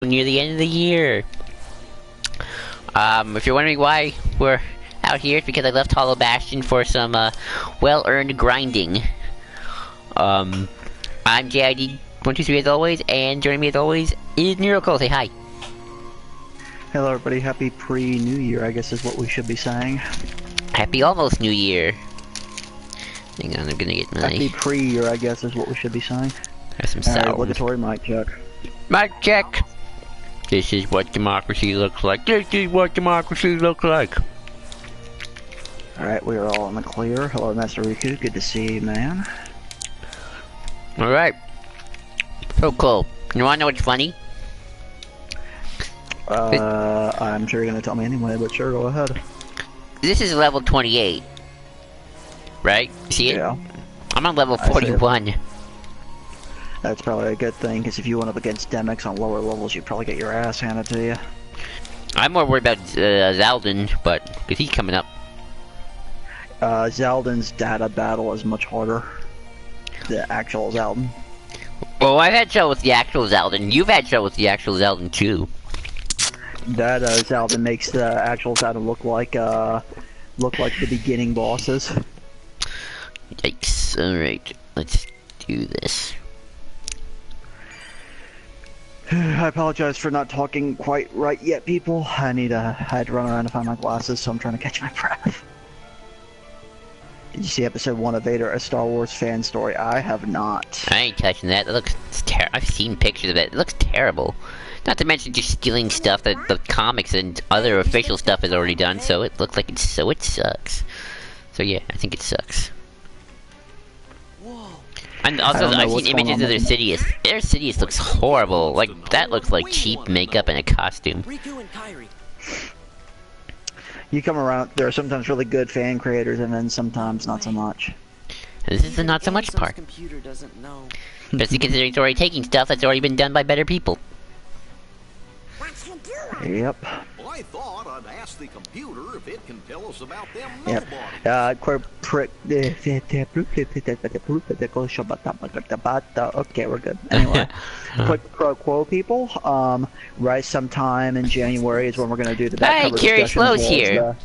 Near the end of the year. If you're wondering why we're out here, it's because I left Hollow Bastion for some well-earned grinding. I'm JID123 as always, and joining me as always is Miracle. Say hi. Hello everybody, happy pre-New Year, I guess is what we should be saying. Happy almost New Year. Hang on, I'm gonna get my... Happy pre-year, I guess is what we should be saying. There's some sound. Obligatory mic check. Mic check! This is what democracy looks like. This is what democracy looks like. Alright, we are all in the clear. Hello, Master Riku. Good to see you, man. Alright. So cool. You wanna know what's funny? I'm sure you're gonna tell me anyway, but sure, go ahead. This is level 28. Right? See it? Yeah. I'm on level 41. That's probably a good thing, because if you went up against Demix on lower levels, you'd probably get your ass handed to you. I'm more worried about Zaldin, but because he's coming up. Zaldin's data battle is much harder. The actual Zaldin. Well, I've had trouble with the actual Zaldin. You've had trouble with the actual Zaldin too. That Zaldin makes the actual Zaldin look like the beginning bosses. Yikes! All right, let's do this. I apologize for not talking quite right yet, people. I had to run around to find my glasses, so I'm trying to catch my breath. Did you see episode 1 of Vader, a Star Wars fan story? I have not. I ain't touching that. That looks terrible. I've seen pictures of it. It looks terrible. Not to mention just stealing stuff that the comics and other official stuff has already done, so it looks like it sucks. So yeah, I think it sucks. And also, I've seen images of their Sidious. Their Sidious looks horrible. Like, that looks like cheap makeup and a costume. You come around, there are sometimes really good fan creators, and then sometimes not so much. This is the not so much part. Especially considering it's already taking stuff that's already been done by better people. Yep. I thought I'd ask the computer if it can tell us about them okay, we're good. Anyway, quick pro quo, people. Right, sometime in January is when we're gonna do the back cover discussion. Curious Lowe's here.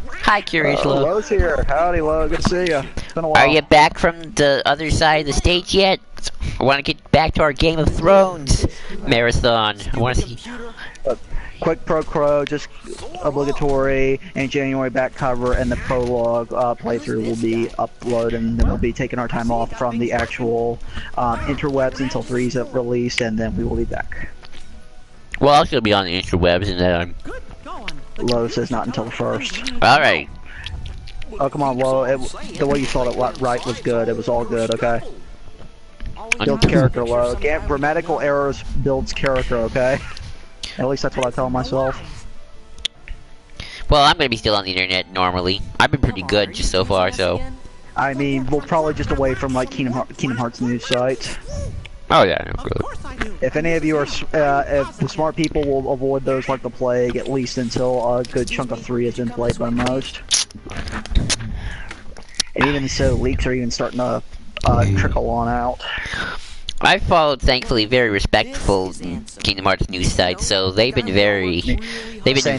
Hi, Curious Lowe. Lowe's here. Howdy, Lowe. Good to see you. It's been a while. Are you back from the other side of the stage yet? I want to get back to our Game of Thrones marathon. I want to see. Quick pro quo, just obligatory, and January back cover and the prologue playthrough will be uploaded, and then we'll be taking our time off from the actual interwebs until 3 is released, and then we will be back. Well, I'll still be on the interwebs, and then Lowe says not until the 1st. Alright. Oh, come on, Lowe. The way you thought it right was good. It was all good, okay? Builds character, Lowe. Grammatical errors builds character, okay? At least that's what I tell myself. Well, I'm gonna be still on the internet normally. I've been pretty good just so far, so. I mean, we're probably just away from like Kingdom Hearts news sites. Oh yeah, no good. If any of you are, if the smart people will avoid those like the plague, at least until a good chunk of 3 has been played by most. And even so, leaks are even starting to trickle on out. I followed, thankfully, very respectful Kingdom Hearts news sites, so they've been very... Same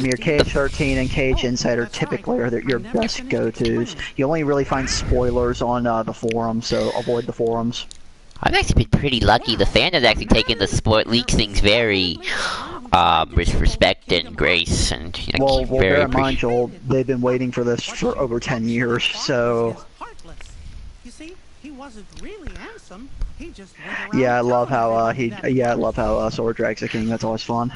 here, Cage13 and Cage Insider typically are your best go-tos. You only really find spoilers on the forums, so avoid the forums. I've actually been pretty lucky. The fan has actually taken the leaks things very, with respect and grace, and, you know, well, bear in mind, Joel, they've been waiting for this for over 10 years, so... Wasn't really handsome. He just yeah, I love how Sword drags the king. That's always fun.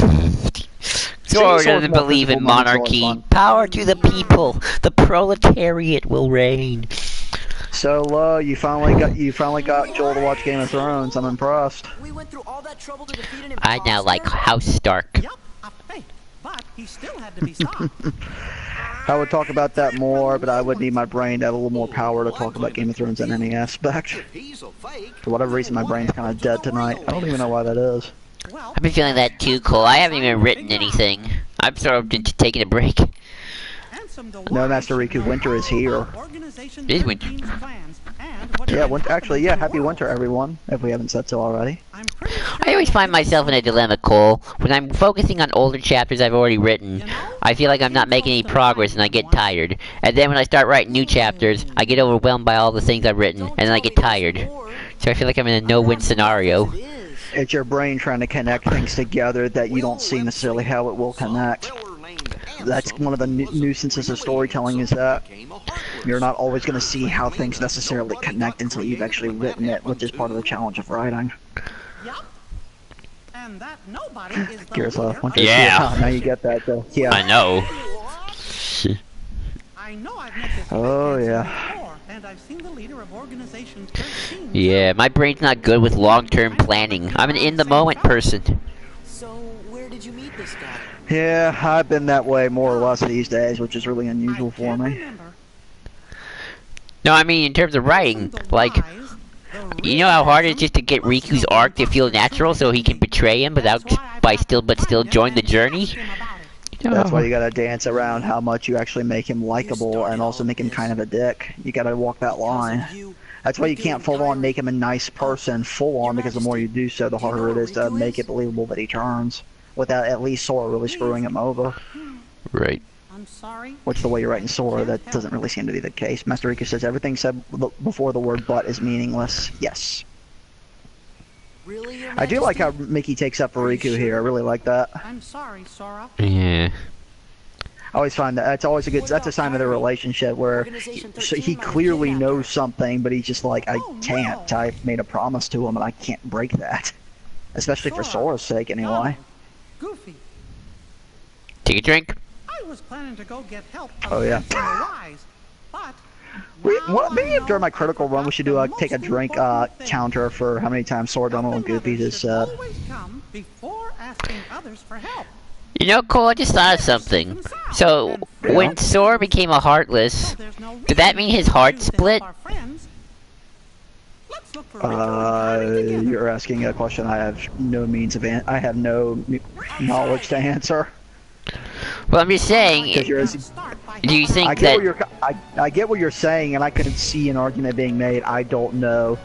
Sword doesn't believe in monarchy. Power to the people. The proletariat will reign. So, you finally got Joel to watch Game of Thrones. I'm impressed. I now like House Stark. Yep, but he still had to be stopped. I would talk about that more, but I would need my brain to have a little more power to talk about Game of Thrones in any aspect. For whatever reason, my brain's kind of dead tonight. I don't even know why that is. I've been feeling that too, Cole. I haven't even written anything. I'm sort of taking a break. No, Master Riku, winter is here. It is winter. Yeah, actually, yeah, happy winter, everyone, if we haven't said so already. I'm pretty sure I always find myself in a dilemma, Cole. When I'm focusing on older chapters I've already written, I feel like I'm not making any progress and I get tired. And then when I start writing new chapters, I get overwhelmed by all the things I've written, and then I get tired. So I feel like I'm in a no-win scenario. It's your brain trying to connect things together that you don't see necessarily how it will connect. That's one of the nuisances of storytelling, is that you're not always going to see how things necessarily connect until you've actually written it, which is part of the challenge of writing. Yup. And that nobody is the Gears leader of Winter. of- Yeah. Now you get that, though. Yeah. I know. I know I've met this Oh, big yeah. handsome before, and I've seen the leader of Organization 13. Yeah, my brain's not good with long-term planning. I'm an in-the-moment person. So, where did you meet this guy? Yeah, I've been that way more or less these days, which is really unusual I for can't me. remember. No, I mean in terms of writing, like, you know how hard it is just to get Riku's arc to feel natural so he can betray him without still join the journey? That's why you gotta dance around how much you actually make him likable and also make him kind of a dick. You gotta walk that line. That's why you can't full on make him a nice person full on, because the more you do so, the harder it is to make it believable that he turns, without at least Sora really screwing him over. Right. I'm sorry. Which the way you're writing Sora, that doesn't really seem to be the case. Master Riku says everything said before the word but is meaningless. Yes. Really, Your I do like how Majesty? Mickey takes up for Riku here. I really like that. I'm sorry, Sora. Yeah. I always find that that's always that's a sign of their relationship where he clearly knows something, but he's just like, I can't. I made a promise to him and I can't break that. Especially for Sora's sake, anyway. Goofy. Take a drink. I was planning to go get help Oh, yeah. from the wise, but Maybe during my critical run, we should do a take a drink counter for how many times Sora, Donald, and Goofy has said. always come before asking others for help. You know, Cole, I just thought of something. So, when Sora became a Heartless, There's no did that mean his heart reason to split? help our friends. Let's look for Riku and Kairi together. You're asking a question I have no means of I have no knowledge to answer. Well, I'm just saying, Because you're Start by do you helping I think get what that... you're I get what you're saying, and I could see an argument being made. I don't know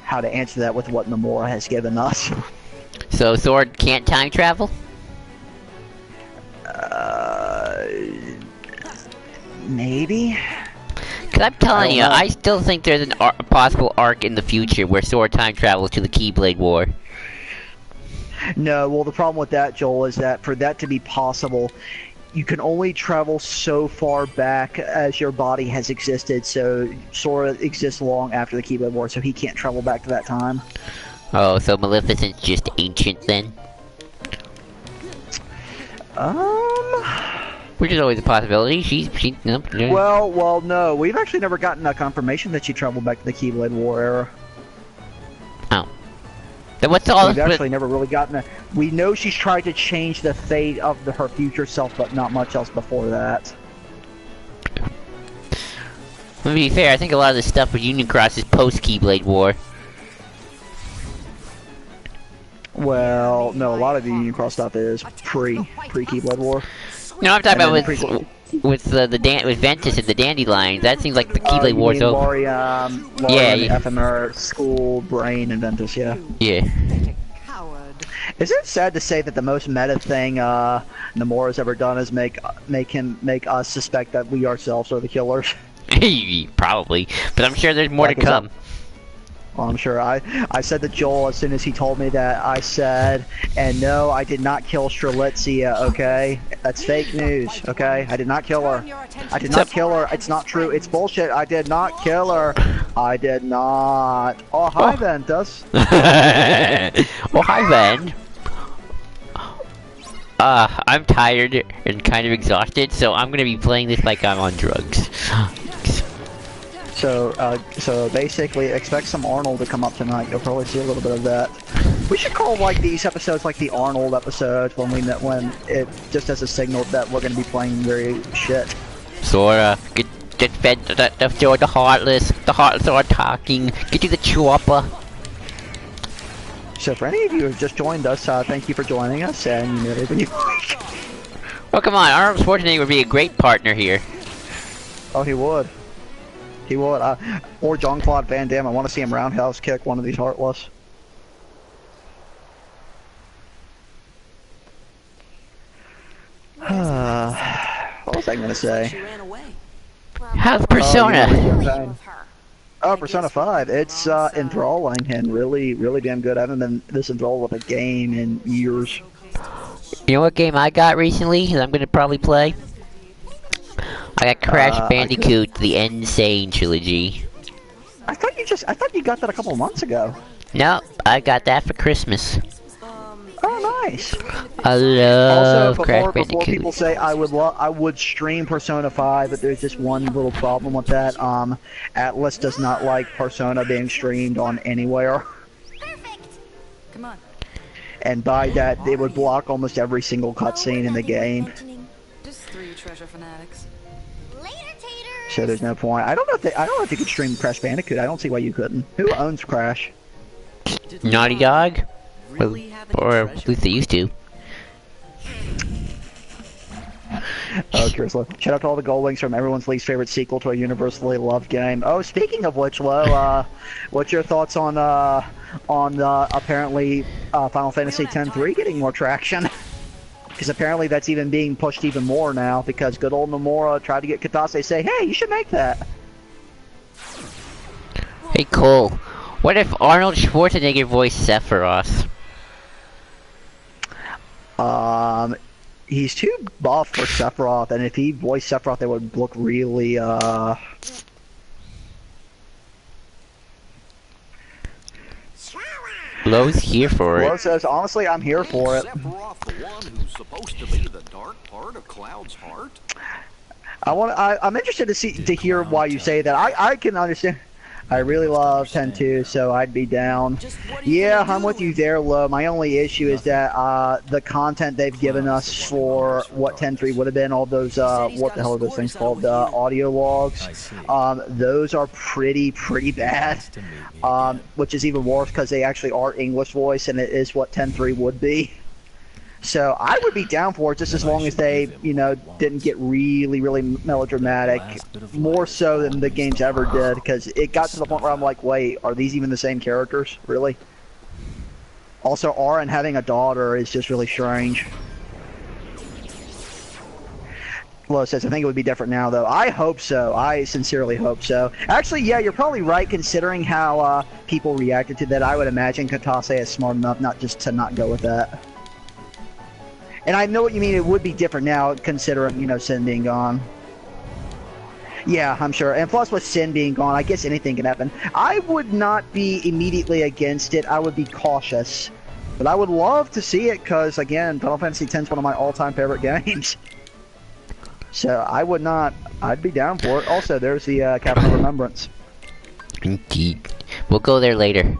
how to answer that with what Nomura has given us. So Sora can't time travel? Maybe. Because I'm telling I you, don't know. I still think there's a possible arc in the future where Sora time travels to the Keyblade War. No, well, the problem with that, Joel, is that for that to be possible, you can only travel so far back as your body has existed. So Sora exists long after the Keyblade War, so he can't travel back to that time. Oh, so Maleficent's just ancient then? Which is always a possibility. She nope. Well, no. We've actually never gotten a confirmation that she traveled back to the Keyblade War era. Oh. Then what's all We've this... actually never really gotten a... We know she's tried to change the fate of her future self, but not much else before that. To be fair, I think a lot of this stuff with Union Cross is post-Keyblade War. Well, no, a lot of the Union Cross stuff is pre-Keyblade War. No, I'm talking And about then with Ventus and the Dandelions. That seems like the Keyblade You War's mean over. Lauriam, Yeah, Ephemer, School, Brain, and Ventus, yeah. Yeah. Coward. Is it sad to say that the most meta thing Nomura's ever done is make us suspect that we ourselves are the killers? Probably. But I'm sure there's more Like to it's come. Well, I'm sure. I said to Joel as soon as he told me that, I said, and no, I did not kill Strelitzia, okay? That's fake news, okay? I did not kill her. I did not kill her. It's not true. It's bullshit. I did not kill her. I did not. Oh, hi, Ventus. Oh, hi, Ven. I'm tired and kind of exhausted, so I'm gonna be playing this like I'm on drugs. So basically, expect some Arnold to come up tonight. You'll probably see a little bit of that. We should call like these episodes like the Arnold episodes when it just as a signal that we're gonna be playing very shit. Sora, get fed the Heartless are talking. Get to the chopper. So for any of you who have just joined us, thank you for joining us, and you know, every week. Oh, come on, Arnold Schwarzenegger would be a great partner here. Oh, he would. He would. Or Jean-Claude Van Damme. I want to see him roundhouse kick one of these Heartless. What was I going to say? She ran away. How's Persona? Oh, Persona 5. It's enthralling and really, really damn good. I haven't been this enthralled with a game in years. You know what game I got recently that I'm gonna probably play? I got Crash Bandicoot, the Insane Trilogy. I thought you got that a couple of months ago. No, I got that for Christmas. Oh, nice. I love Also, Crash before Bandicoot. people say I would stream Persona 5, but there's just one little problem with that. Atlas does not like Persona being streamed on anywhere. Come on. And by that, they would block almost every single cutscene in the game. Just 3 treasure fanatics. So there's no point. I don't know if you could stream Crash Bandicoot. I don't see why you couldn't. Who owns Crash? Naughty Dog? Really have any Or treasure? at least they used to. Oh, Kirslo. Shout out to all the gold links from everyone's least favorite sequel to a universally loved game. Oh, speaking of which, Lo, what's your thoughts on apparently Final Fantasy X-3 getting more traction? Because apparently that's even being pushed even more now because good old Nomura tried to get Katase to say, hey, you should make that. Hey, Cole. What if Arnold Schwarzenegger voiced Sephiroth? He's too buff for Sephiroth, and if he voiced Sephiroth, it would look really, Lowe's here for Lo it. says, honestly, I'm here for it. Sephiroth the one who's supposed to be the dark part of Cloud's heart? I'm interested to hear why you say that. I can understand. I really love 10-2, so I'd be down. Just what are you Yeah, gonna I'm do? with you there, Lo. My only issue is that the content they've given us for what 10-3 would have been, all those, what the hell are those things called, audio logs, those are pretty bad, which is even worse because they actually are English voice, and it is what 10-3 would be. So I would be down for it just as long as they, you know, didn't get really melodramatic, more so than the games ever did, because it got to the point where I'm like, wait, are these even the same characters? Really? Also, Auron having a daughter is just really strange. Lo says, I think it would be different now, though. I hope so. I sincerely hope so. Actually, yeah, you're probably right, considering how people reacted to that. I would imagine Katase is smart enough not just to not go with that. And I know what you mean, it would be different now, considering, you know, Sin being gone. Yeah, I'm sure. And plus, with Sin being gone, I guess anything can happen. I would not be immediately against it. I would be cautious. But I would love to see it, because, again, Final Fantasy X is one of my all-time favorite games. So, I would not... I'd be down for it. Also, there's the Cabinet of Remembrance. Indeed. We'll go there later.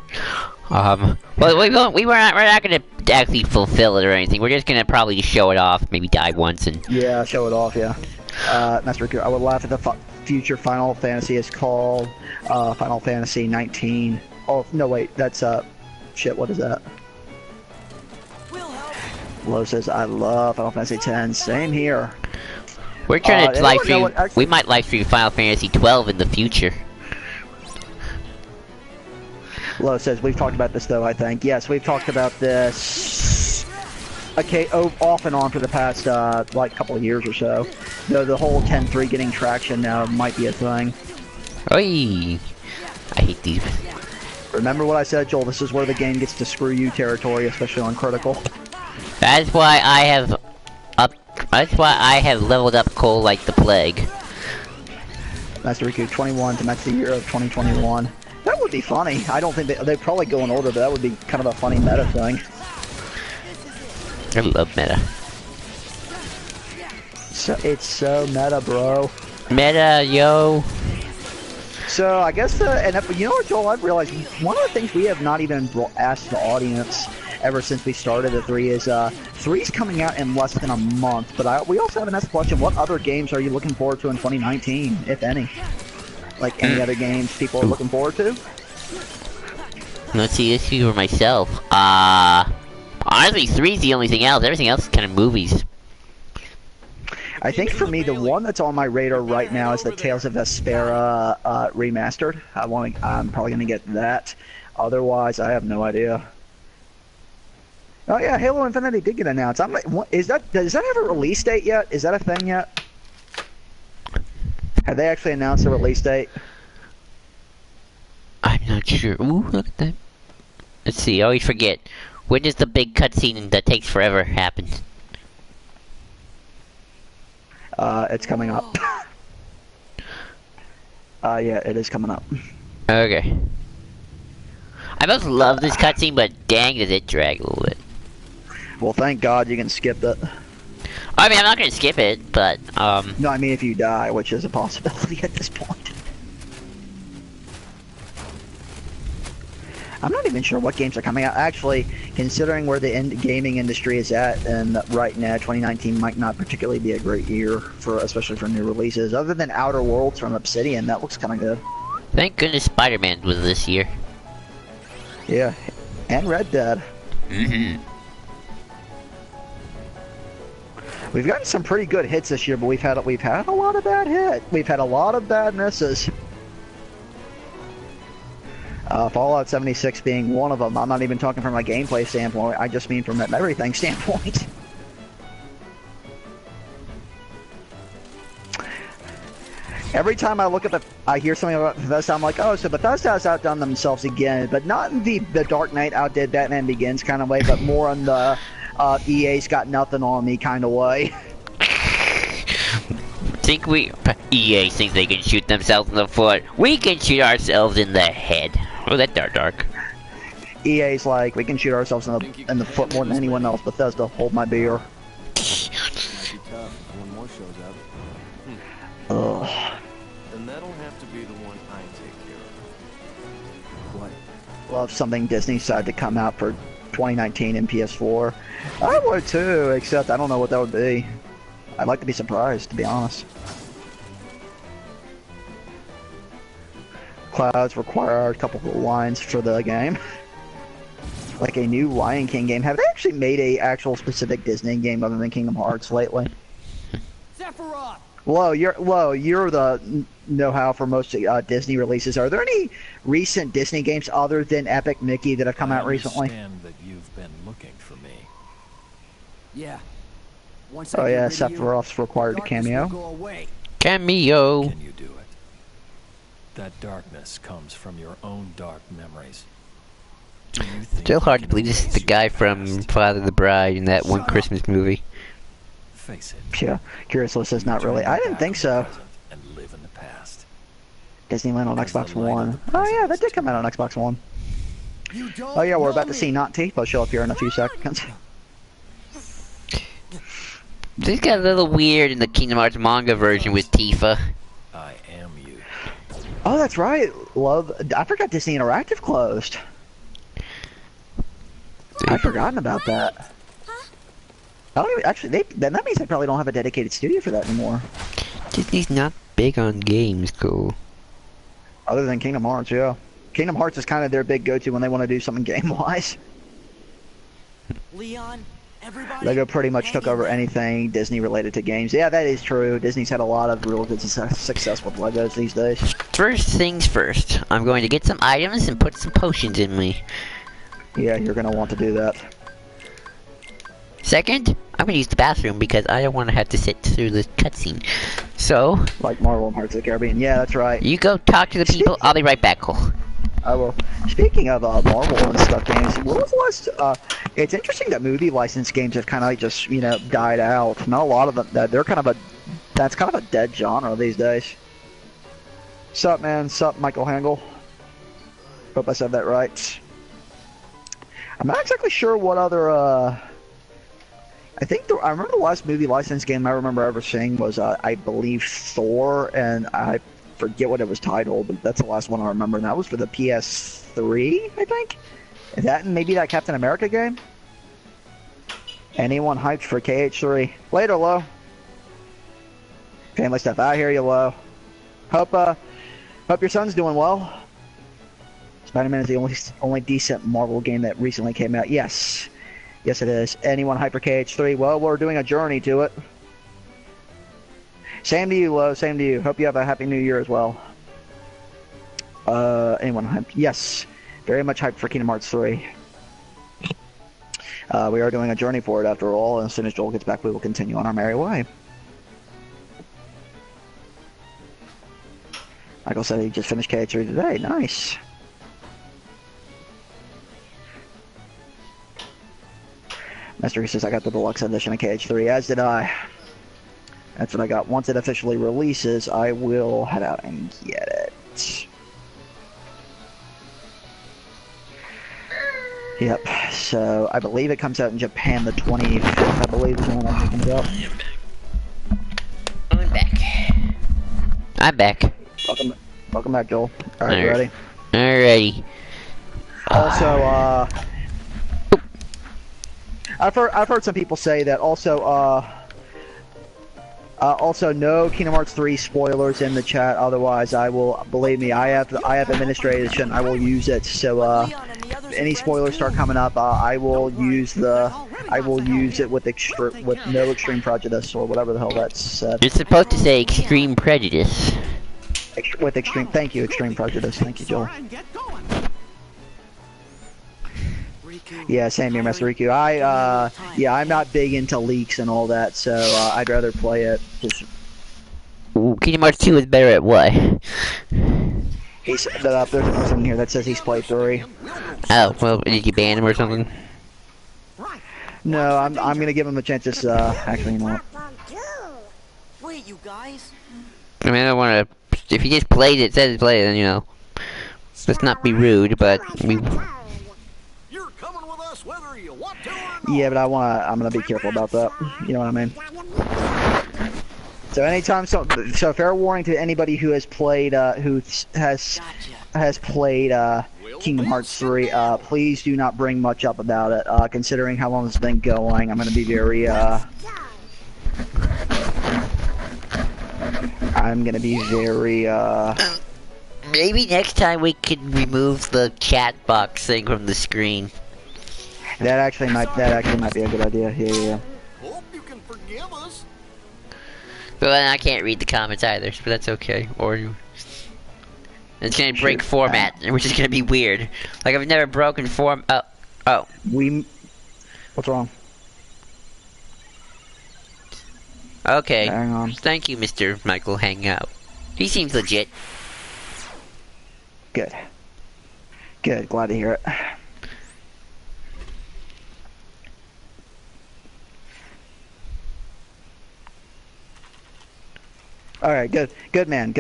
Well, we're not gonna actually fulfill it or anything. We're just gonna probably show it off, maybe die once and... Yeah, show it off, yeah. Master Riku, I would laugh if the future Final Fantasy is called Final Fantasy 19. Oh, no, wait, that's, shit, what is that? We'll help. Lo says, I love Final Fantasy X. Same here. We're trying to anyone live know stream... what actually- We might live stream Final Fantasy 12 in the future. Lo says, we've talked about this, though, I think. Yes, we've talked about this... Okay, off and on for the past, like, couple of years or so. Though the whole 10-3 getting traction now might be a thing. Oi! I hate these. Remember what I said, Joel, this is where the game gets to screw you territory, especially on Critical. That's why I have... That's why I have leveled up Cole like the plague. Master Riku 21 to match the year of 2021. That would be funny. I don't think they'd probably go in order, but that would be kind of a funny meta thing. I love meta. So it's so meta, bro. Meta, yo! So I guess you know what, Joel? I've realized one of the things we have not even asked the audience ever since we started at 3 is 3's coming out in less than a month. But we also haven't asked the question: what other games are you looking forward to in 2019, if any? Like any other games people are looking forward to? Let's see, this is for myself. Honestly, 3's the only thing else. Everything else is kind of movies. I think for me, the one that's on my radar right now is the Tales of Vesperia remastered. I'm probably gonna get that. Otherwise, I have no idea. Oh yeah, Halo Infinity did get announced. I'm like, does that have a release date yet? Is that a thing yet? Have they actually announced a release date? I'm not sure. Ooh, look at that. Let's see, I always forget. When does the big cutscene that takes forever happen? It's coming up. Yeah, it is coming up. Okay. I most love this cutscene, but dang does it drag a little bit. Well, thank God you can skip it. I mean, I'm not gonna skip it, but, No, I mean if you die, which is a possibility at this point. I'm not even sure what games are coming out. Actually, considering where the gaming industry is at, and right now, 2019 might not particularly be a great year for, especially for new releases. Other than Outer Worlds from Obsidian, that looks kind of good. thank goodness Spider-Man was this year. Yeah, and Red Dead. Mm-hmm. We've gotten some pretty good hits this year, but we've had a lot of bad hits. We've had a lot of bad misses. Fallout 76 being one of them. I'm not even talking from a gameplay standpoint. I just mean from an everything standpoint. Every time I look at I hear something about Bethesda, I'm like, oh, so Bethesda has outdone themselves again, but not in the Dark Knight outdid Batman Begins kind of way, but more on the EA's got nothing on me kind of way. EA thinks they can shoot themselves in the foot. We can shoot ourselves in the head. Oh, that's dark. EA's like, we can shoot ourselves in the foot more than anyone else. Bethesda, hold my beer. Might be tough if one more shows up. Ugh. Then that'll have to be the one I take care of. What? Love something Disney decided to come out for 2019 in PS4. I would too, except I don't know what that would be. I'd like to be surprised, to be honest. Clouds require a couple of lines for the game. Like a new Lion King game. Have they actually made a actual specific Disney game other than Kingdom Hearts lately? Sephiroth! You're the know-how for most Disney releases. Are there any recent Disney games other than Epic Mickey that have come out recently? I understand that you've been looking for me. Yeah. Once Oh I get yeah, rid of you, Sephiroth's required a darkness cameo. will go away. Cameo. Can you do it? That darkness comes from your own dark memories. Do you think Still hard you to believe can this is the erase guy your from past? Father the Bride in that one Shut up. Christmas movie. Face it. Yeah, Curious List says not Turn really. your I didn't back think on so. the present And live in the past. Disneyland on Because Xbox the light of One. the Oh present yeah, that is did come out on too Xbox One. You don't Oh yeah, we're know about to me. see Tifa show up here in a few seconds. This got a little weird in the Kingdom Hearts manga version with Tifa. I am you. Oh, that's right. I forgot Disney Interactive closed. I'd forgotten about that. I don't even actually. Then that means they probably don't have a dedicated studio for that anymore, Disney's not big on games, cool. other than Kingdom Hearts. Yeah, Kingdom Hearts is kind of their big go-to when they want to do something game-wise. Leon, everybody. Lego pretty much took hang over in there. anything Disney related to games. Yeah, that is true. Disney's had a lot of real good success with Legos these days. First things first, I'm going to get some items and put some potions in me. Yeah, you're gonna want to do that. Second, I'm gonna use the bathroom because I don't want to have to sit through this cutscene. So, Like Marvel and Hearts of the Caribbean. Yeah, that's right. you go talk to the people, I'll be right back, Cole. I will. Speaking of Marvel and stuff games, what was the last? It's interesting that movie license games have kind of like just died out. Not a lot of them. They're kind of that's kind of a dead genre these days. Sup, man? Sup, Michael Hangle? Hope I said that right. I'm not exactly sure what other. I think I remember the last movie license game I remember ever seeing was I believe Thor, and I forget what it was titled, but that's the last one I remember, and that was for the PS3, I think. Is that maybe that Captain America game? Anyone hyped for KH3? Later, Lo. Family stuff. I hear you, Lo. Hope your son's doing well. Spider-Man is the only decent Marvel game that recently came out. Yes, it is. Anyone hyped for KH3? Well, we're doing a journey to it. Same to you, Lo. Same to you. Hope you have a happy new year as well. Anyone hyped? Yes. Very much hyped for Kingdom Hearts 3. We are doing a journey for it after all, and as soon as Joel gets back, we will continue on our merry way. Michael said he just finished KH3 today. Nice. Master says I got the deluxe edition of KH3, as did I. That's what I got. Once it officially releases, I will head out and get it. Yep, so I believe it comes out in Japan the 25th, I believe is when it actually comes out. I'm back. I'm back. Welcome back, Joel. Alright, you ready? Alrighty. Also, I've heard some people say that also, no Kingdom Hearts 3 spoilers in the chat. Otherwise, I will, believe me, I have administration. I will use it. So, any spoilers start coming up, I will use it with no extreme prejudice or whatever the hell that's said. You're supposed to say extreme prejudice. Thank you, extreme prejudice. Thank you, Joel. Yeah, same here, Master Riku. I'm not big into leaks and all that, so I'd rather play it. Just... Ooh, Kingdom Hearts 2 is better at what? There's a person in here that says he's played 3. Oh, well, did you ban him or something? No, I'm gonna give him a chance. Just actually, you know what? Wait, you guys. I mean, I don't want to. If he just played it, says he played it, then you know. Let's not be rude, but we. You're coming with us whether you want to or not. Yeah, but I'm gonna be careful about that. You know what I mean? So anytime, so fair warning to anybody who has played, has played Kingdom Hearts 3. Please do not bring much up about it. Considering how long it's been going, I'm gonna be very Maybe next time we could remove the chat box thing from the screen. That actually might be a good idea. Yeah. Hope you can forgive us. But then I can't read the comments either, but that's okay. Or it's gonna break format, which is gonna be weird. Like I've never broken form. Oh. What's wrong? Okay. Hang on. Thank you, Mr. Michael Hangout. He seems legit. Good. Glad to hear it. All right, good man.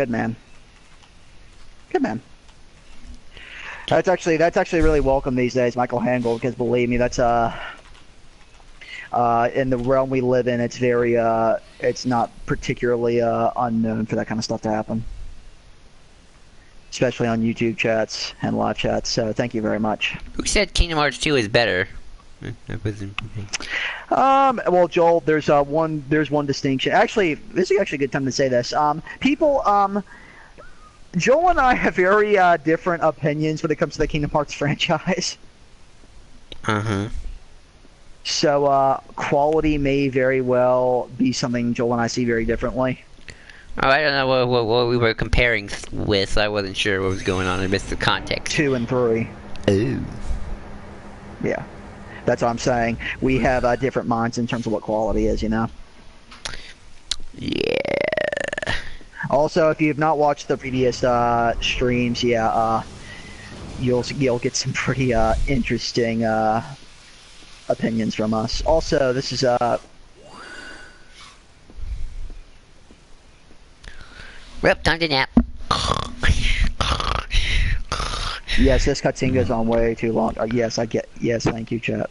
That's actually really welcome these days, Michael Hangold, because believe me, that's in the realm we live in, it's very it's not particularly unknown for that kind of stuff to happen, especially on YouTube chats and live chats. So thank you very much. Who said Kingdom Hearts 2 is better? That wasn't. Well, Joel, there's one distinction. Actually, this is actually a good time to say this. Joel and I have very different opinions when it comes to the Kingdom Hearts franchise. So quality may very well be something Joel and I see very differently. Oh, I don't know what we were comparing with. I wasn't sure what was going on. I missed the context. 2 and 3. Ooh. Yeah. That's what I'm saying. We have different minds in terms of what quality is, you know? Yeah. Also, if you have not watched the previous streams, you'll get some pretty interesting opinions from us. Also, this is Well, time to nap. Yes, this cutscene goes on way too long. Yes, thank you, chat.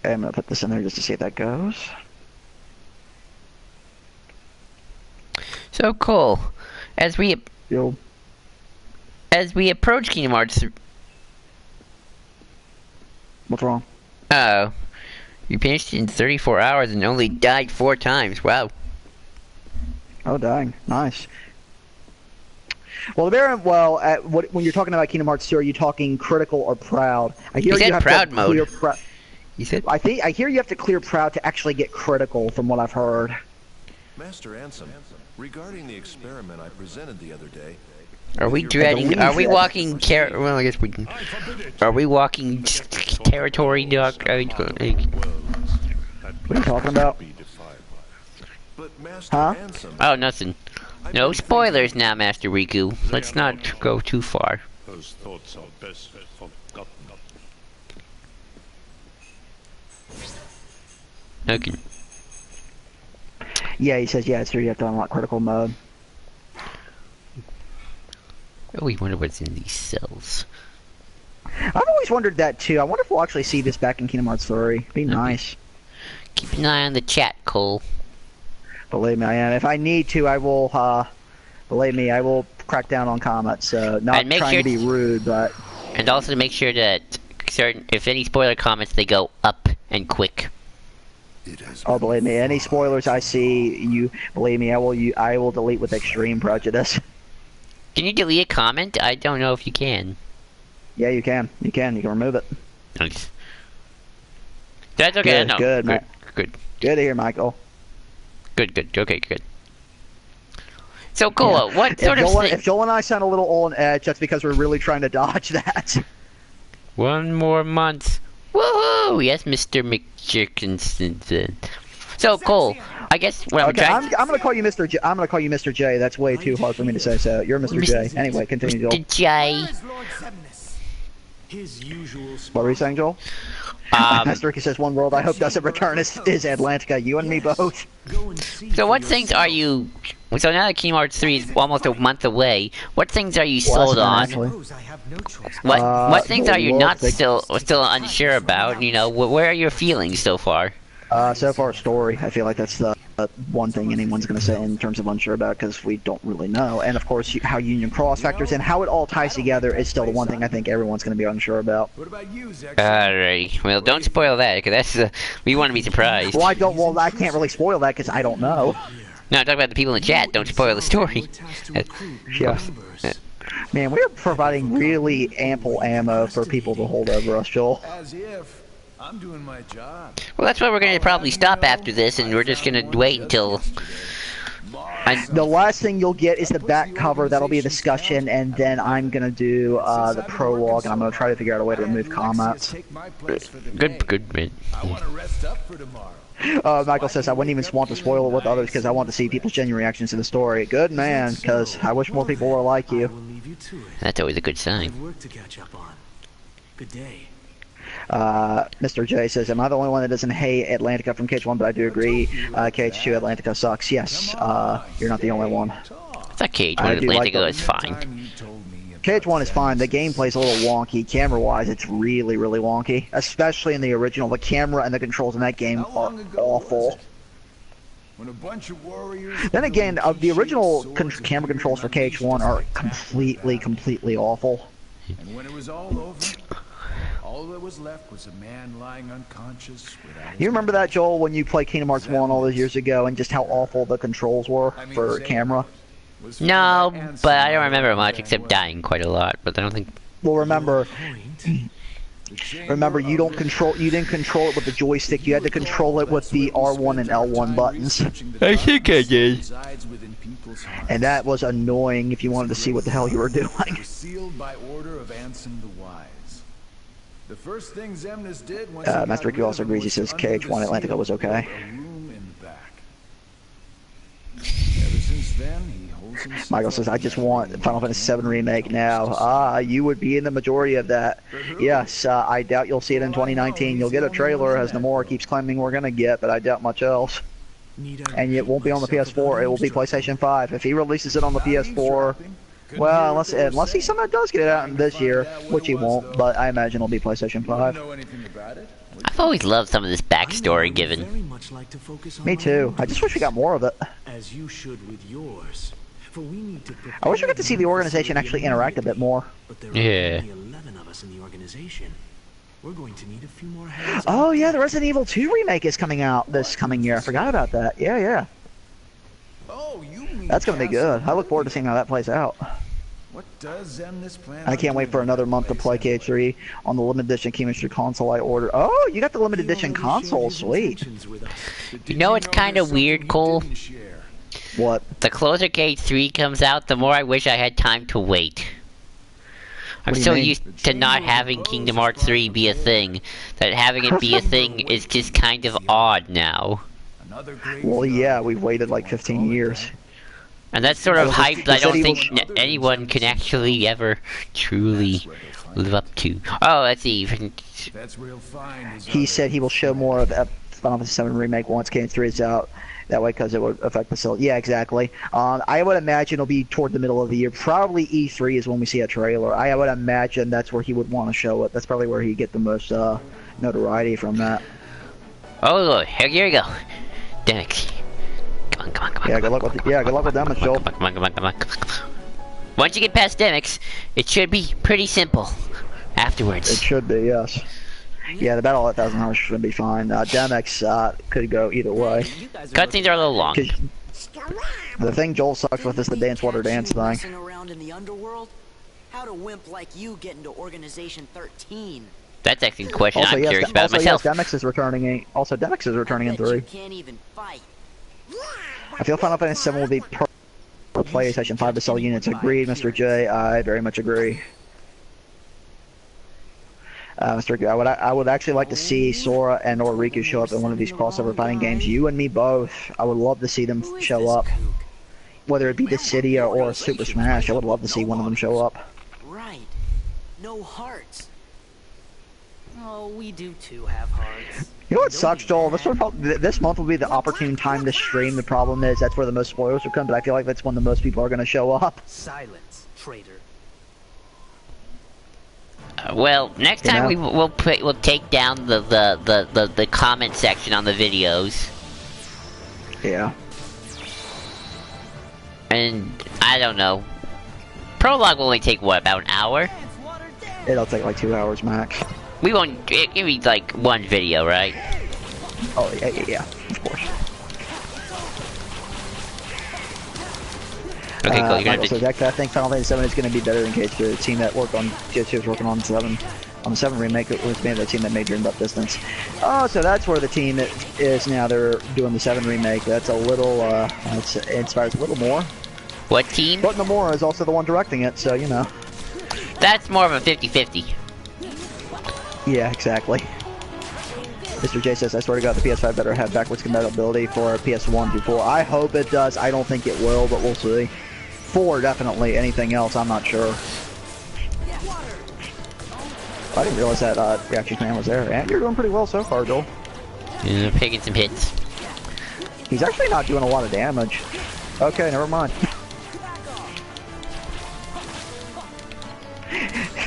I'm gonna put this in there just to see if that goes. So cool. As we approach Kingdom Hearts. What's wrong? Oh, you finished in 34 hours and only died 4 times. Wow. Oh, dang. Nice. Well, when you're talking about Kingdom Hearts 2, are you talking critical or proud? I hear He said you have proud to mode. clear You said? I hear you have to clear proud to actually get critical, from what I've heard. Master Ansem, regarding the experiment I presented the other day, Are we dreading? Are we walking? Well, I guess we can. Are we walking territory, Doc? What are you talking about? but Master Huh? Ansem, Oh, nothing. No spoilers now, Master Riku. Let's not go too far. Those thoughts are best forgotten. Okay. Yeah, he says, yeah, it's true, you have to unlock critical mode. Oh, we wonder what's in these cells. I've always wondered that too. I wonder if we'll actually see this back in Kingdom Hearts 3. Be nice. Keep an eye on the chat, Cole. Believe me, I am. If I need to, I will, believe me, I will crack down on comments. So, not And make trying sure to be rude, but... And also to make sure that if any spoiler comments, they go up and quick. Oh, believe me, any spoilers I see, believe me, I will delete with extreme prejudice. Can you delete a comment? I don't know if you can. Yeah, you can. You can remove it. Nice. That's okay. No. Good, Matt. Good. Good to hear, Michael. Good. Okay, good. So, Cole, what sort of thing? If Joel and I sound a little on edge, that's because we're really trying to dodge that. 1 more month. Woohoo! Yes, Mr. McJickinson. So, Cole, I guess what I'm trying. I'm gonna call you Mr. J. I'm gonna call you Mr. J. That's way too hard for me to say. So you're Mr. J. Anyway, continue, Joel. Mr. J. What were you saying, Joel? Master Ricky says, "One world I hope doesn't return is Atlantica. You and me both." So, what things are you? So now that Kingdom Hearts 3 is almost a month away, what things are you sold on? What things are you not still unsure about? You know, where are your feelings so far? So far, story. I feel like that's the one thing anyone's going to say in terms of unsure about, because we don't really know. And of course, how Union Cross factors in, how it all ties together is still the one thing I think everyone's going to be unsure about. what about you, Zach? Alright, well, don't spoil that, because that's we want to be surprised. Well, I can't really spoil that because I don't know. No, I'm talking about the people in the chat. Don't spoil the story. Yeah. Man, we're providing really ample ammo for people to hold over us, Joel. As if I'm doing my job. Well, that's why we're going to probably stop after this, and we're just going to wait until... The last thing you'll get is the back cover. That'll be a discussion, and then I'm going to do the prologue, and I'm going to try to figure out a way to remove comments. Good, man. I want to rest up for tomorrow. Michael says, I wouldn't even want to spoil it with others because I want to see people's genuine reactions to the story. Good man, because I wish more people were like you. That's always a good sign. Work to catch up on. Good day. Mr. J says, am I the only one that doesn't hate Atlantica from KH1? But I do agree, KH2 Atlantica sucks. Yes, you're not the only one. I thought KH1 I do like Atlantica was fine. KH1 is fine. The gameplay's a little wonky. Camera-wise, it's really, really wonky. Especially in the original. The camera and the controls in that game are awful. When a bunch of warriors. Then again, the original camera controls for KH1 are completely awful. And when it was all over, all that was left was a man lying unconscious without. You remember that, Joel, when you played Kingdom Hearts 1 all those years ago, and just how awful the controls were for camera? No, but I don't remember much except dying quite a lot. But I don't think. Well, remember, you didn't control it with the joystick. You had to control it with the R1 and L1 buttons. I think I did. And that was annoying if you wanted to see what the hell you were doing. Sealed by order of Ansem the Wise. The first thing Xemnas did once Master Ricky also agrees. He says KH1 Atlantica was okay. Michael says, I just want Final Fantasy VII Remake now. You would be in the majority of that. Yes, I doubt you'll see it in 2019. You'll get a trailer, as Nomura keeps claiming we're going to get, but I doubt much else. And it won't be on the PS4. It will be PlayStation 5. If he releases it on the PS4, well, unless he somehow does get it out in this year, which he won't, but I imagine it'll be PlayStation 5. I've always loved some of this backstory given. Me too. I just wish we got more of it. As you should with yours. For we need to I wish we got to see the organization actually interact a bit more. But there are only 11 of us in the organization. We're going to need a few more hands. Oh yeah, the Resident Evil 2 remake is coming out this coming year. I forgot about that. Yeah. Oh, you mean That's gonna be good. I look forward to seeing how that plays out. What does Xemnas plan I on can't wait doing for with another that month to place, play anyway? KH3 on the limited edition chemistry console I ordered. Oh, you got the limited He edition already console, shared his sweet. intentions with us. But You did know, it's kind there's of weird, something he Cole. didn't share? What? The closer KH3 comes out, the more I wish I had time to wait. I'm What do you so mean? used to not having Kingdom Hearts 3 be a thing, that having it be a thing is just kind of odd now. Another great Well, villain. yeah, we've waited like Don't 15 call it years. that. And that's sort of Well, hype that I don't Resident think Evil- anyone can actually ever truly That's where they'll find live it. up to. Oh, let's see. That's where he'll find his He other said he will show more of Final Fantasy VII Remake once KH3 is out. That way, because it would affect the sale. Yeah, exactly. I would imagine it'll be toward the middle of the year. Probably E3 is when we see a trailer. I would imagine that's where he would want to show it. That's probably where he'd get the most notoriety from that. Oh, Lord. Here we go. Demix. Come on, come on, come on. Yeah, come good on, luck come with on, yeah, good luck with come Demix, on, Joel. come on, come on, come on, come on. Once you get past Demix, it should be pretty simple It afterwards. should be, yes. Yeah, the battle at 1,000 Hours should be fine. Demix could go either way. You guys are Cutscenes are a little long. 'Cause the thing Joel sucks with is the dance water dance thing. Messing around in the underworld? How'd a wimp like you get into Organization 13? That's actually the question Also, I'm yes, curious about also, myself. yes, Demix is returning in. Also, Demix is returning in Bet 3. you can't even fight. I feel Final Fantasy 7 will be per PlayStation 5 to sell units. Agreed, Mr. J. I very much agree. Mr. G, I would actually like to see Sora and or Riku show up in one of these crossover fighting games. You and me both. I would love to see them Who is show this up. kook? Whether it be Dissidia or Super Smash, I would love to see one of them show up. Right. No hearts. Oh, we do too have hearts. You know what sucks, Joel? This month will be the opportune time to stream. The problem is that's where the most spoilers will come, but I feel like that's when the most people are going to show up. Silence, traitor. Well, next You time know? we'll take down the comment section on the videos, Yeah. and I don't know. Prologue will only take what, about an hour? It'll take like 2 hours max. We won't. It can be like one video, right? Oh, yeah, of course. Okay, cool. You're gonna Michael have says, to, actually, I think Final Fantasy 7 is going to be better than KH2. The team that worked on KH2 is working on 7. On the 7 remake, it was made by the team that made Dream Up Distance. Oh, so that's where the team is now. They're doing the 7 remake. That's a little, it inspires a little more. what team? But Nomura is also the one directing it, so, you know. That's more of a 50-50. Yeah, exactly. Mr. J says, I swear to God, the PS5 better have backwards compatibility for PS1 through 4. I hope it does. I don't think it will, but we'll see. 4, definitely. Anything else, I'm not sure. I didn't realize that Reaction Command was there. And you're doing pretty well so far, Joel. Yeah, picking some hits. He's actually not doing a lot of damage. Okay, never mind.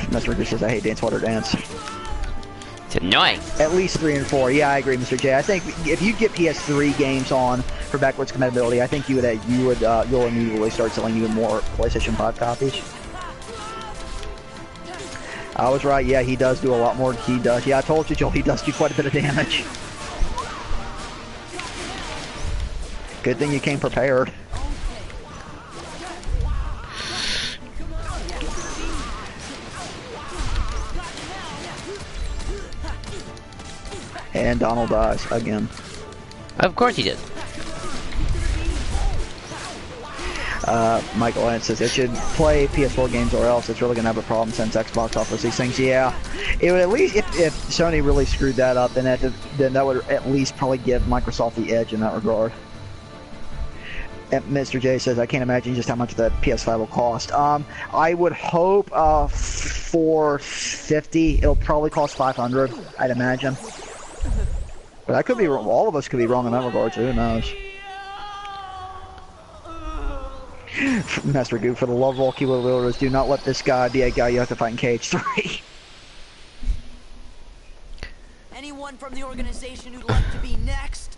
Mr. J says, I hate Dance Water Dance. It's annoying. At least 3 and 4. Yeah, I agree, Mr. J. I think if you get PS3 games on for backwards compatibility, I think you'll immediately start selling even more PlayStation 5 copies. I was right. Yeah, he does do a lot more. He does. Yeah, I told you, Joel. He does do quite a bit of damage. Good thing you came prepared. And Donald dies again. Of course he did. Michael Lance says it should play PS4 games or else it's really gonna have a problem since Xbox offers these things. Yeah, it would at least if Sony really screwed that up, then that would at least probably give Microsoft the edge in that regard. And Mr. J says I can't imagine just how much the PS5 will cost. I would hope $450. It'll probably cost $500. I'd imagine. But I could be wrong. All of us could be wrong in that regard. So who knows? Master Goop, for the love of all keyboard wielders, do not let this guy be a guy you have to fight in KH3. Anyone from the organization who'd like to be next?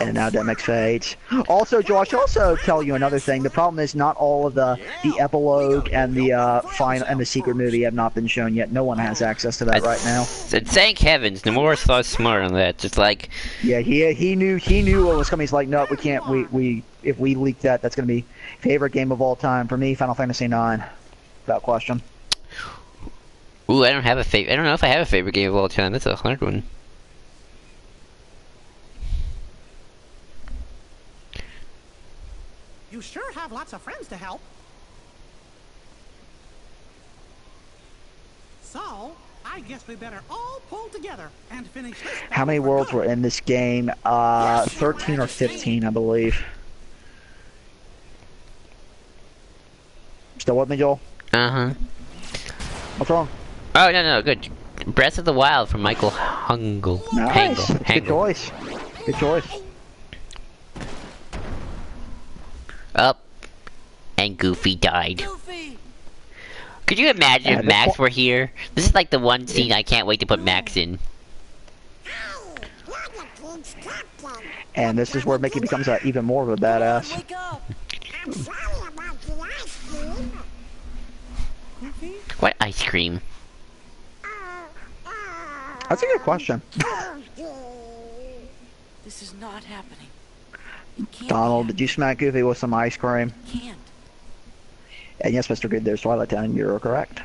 And now Demix fades. Also, Joe, I should also tell you another thing. The problem is not all of the epilogue and the final and the secret movie have not been shown yet. No one has access to that right now. Thank heavens, Nomura's so smart on that. Just like, Yeah, he knew what was coming. He's like, no, we can't. We if we leak that, that's gonna be favorite game of all time for me. Final Fantasy IX. without question. Ooh, I don't have a favorite. I don't know if I have a favorite game of all time. That's a hard one. You sure have lots of friends to help. So, I guess we better all pull together and finish this. How many worlds were in this game? 13 or 15, I believe. Still with me, Joel? Uh-huh. What's wrong? Oh, no, good. Breath of the Wild from Michael Hungel. Nice. Good Hangel. choice. Good choice. Up. And Goofy died. Goofy! Could you imagine if this Max were here? This is like the one scene I can't wait to put Max in. And this is where Mickey becomes even more of a badass. Wake up! I'm sorry about the ice cream. Goofy? What ice cream? That's a good question. This is not happening. It can't Donald, be did you smack Goofy with some ice cream? Can't. And yes, Mr. Good, there's Twilight Town, you're correct.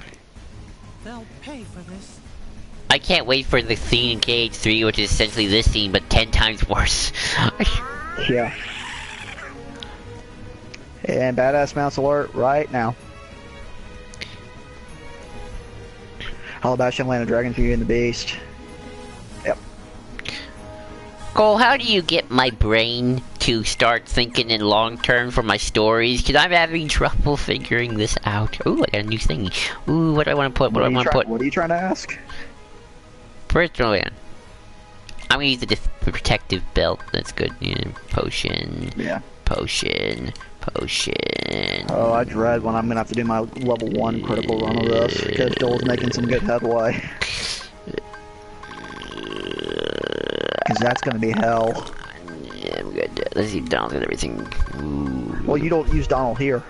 They'll pay for this. I can't wait for the scene in KH3, which is essentially this scene, but 10 times worse. Yeah. And badass mouse alert right now. Hollow Bastion, Land of Dragons, Beauty and the Beast. Yep. Cole, how do you get my brain to start thinking in long term for my stories? Because I'm having trouble figuring this out. Ooh, I got a new thingy. Ooh, what do I want to put? What do I want to put? What are you trying to ask? Personal one. I'm gonna use the protective belt. That's good. Yeah, potion. Yeah. Potion. Oh, I dread when I'm gonna have to do my level 1 critical run of this, because Joel's making some good headway. Because that's gonna be hell. Yeah, I'm good. Let's see, Donald's got everything. Ooh. Well, you don't use Donald here.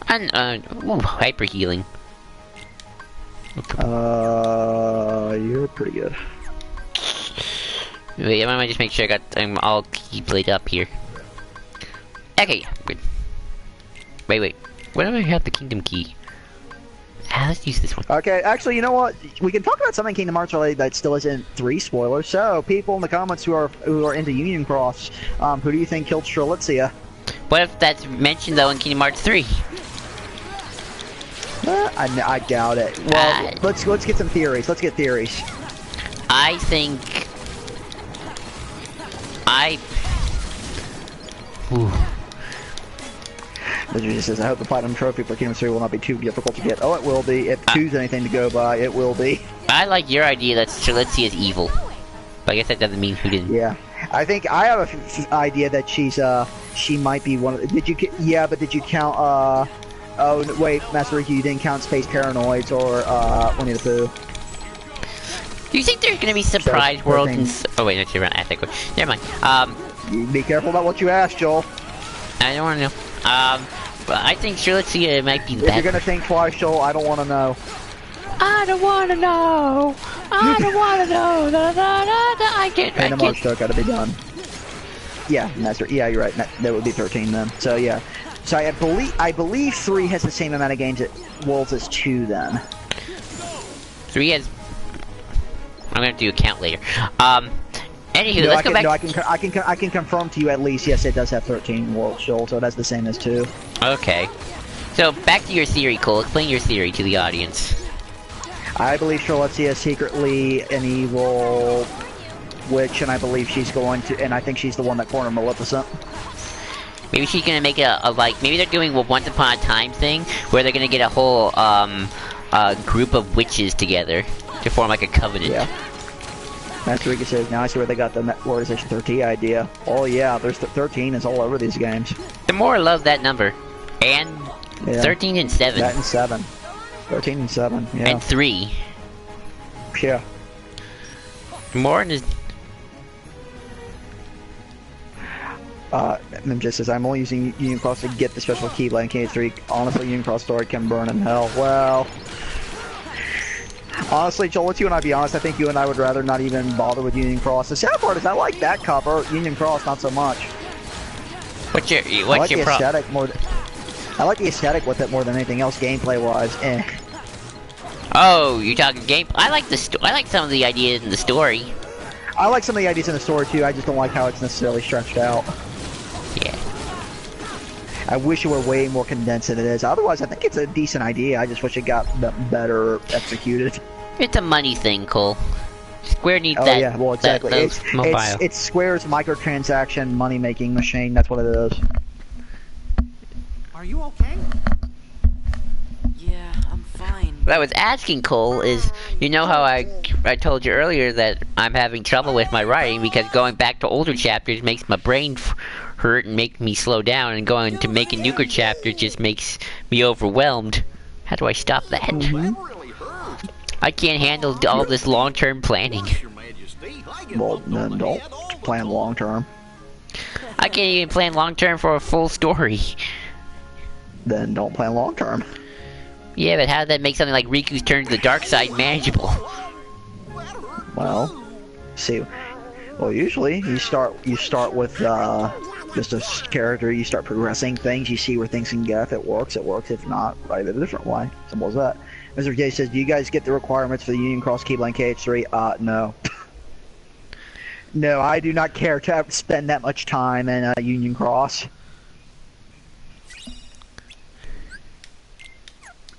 And, hyper healing. You're pretty good. Wait, I might just make sure I'm all keyblade up here. Okay, good. Wait. Where do I have the Kingdom Key? Let's use this one. Okay, actually, you know what? We can talk about something Kingdom Hearts related that still isn't 3 spoilers. So, people in the comments who are into Union Cross, who do you think killed Strelitzia? What if that's mentioned though in Kingdom Hearts 3? I doubt it. Well, let's get some theories. Let's get theories. I think Ooh. As just says, I hope the Platinum Trophy for Kingdom 3 will not be too difficult to get. Oh, it will be. If 2's anything to go by, it will be. I like your idea that Strelitzia is evil. But I guess that doesn't mean who didn't. Yeah. I think I have an idea that she might be one of the, but did you count, oh, wait, Master Riku, you didn't count Space Paranoids or, Winnie the Pooh. Do you think there's gonna be surprise worlds and oh wait, no, around Attic. Never mind. Be careful about what you ask, Joel. I don't wanna know. But I think Strelitzia might be If that. you're gonna think twice, Joel, I don't wanna know. I don't wanna know. I don't wanna know. I can't. Kingdom Hearts still gotta be done. Yeah, Master. Yeah, you're right. That would be 13 then. So yeah. So I believe 3 has the same amount of games worlds as 2 then. 3 has. I'm gonna have to do a count later. Anywho, let's go back. No, I can confirm to you at least. Yes, it does have 13 worlds, Joel. So that's the same as 2. Okay. So back to your theory, Cole. Explain your theory to the audience. I believe Strelitzia is secretly an evil witch, and I believe she's going to, and I think she's the one that cornered Maleficent. Maybe she's gonna make a like, maybe they're doing a Once Upon a Time thing, where they're gonna get a whole, group of witches together to form like a covenant. Yeah. Master Riku says, now I see where they got the Organization 13 idea. Oh yeah, there's 13 is all over these games. The more I love that number. And 13 and 7. That and 7. 13 and 7, yeah. And 3. Yeah. More is... Mim just says, I'm only using Union Cross to get the special keyblade in KH3. Honestly, Union Cross story can burn in hell. Well... Honestly, Joel, let you and I be honest, I think you and I would rather not even bother with Union Cross. The sad part is I like that cover, Union Cross not so much. What's your I like the problem? aesthetic more. I like the aesthetic with it more than anything else, gameplay-wise. Oh, you're talking game. I like I like some of the ideas in the story. I like some of the ideas in the story too. I just don't like how it's necessarily stretched out. Yeah. I wish it were way more condensed than it is. Otherwise, I think it's a decent idea. I just wish it got better executed. It's a money thing, Cole. Square needs Oh that. yeah, well exactly. Those mobile. It's Square's microtransaction money-making machine. That's what it is. Are you okay? Yeah, I'm fine. What I was asking, Cole, is you know how I told you earlier that I'm having trouble with my writing because going back to older chapters makes my brain hurt and make me slow down, and going to making newer chapters just makes me overwhelmed. How do I stop that? I can't handle all this long-term planning. Well, then don't plan long-term. I can't even plan long-term for a full story. Then don't plan long-term. Yeah, but how does that make something like Riku's turn to the dark side manageable? Well, see, well usually you start with just a character. You start progressing things. You see where things can go. If it works, it works. If not, write it a different way. Simple as that. Mr. J says, "Do you guys get the requirements for the Union Cross Keyblade KH3?" No. No, I do not care to spend that much time in Union Cross.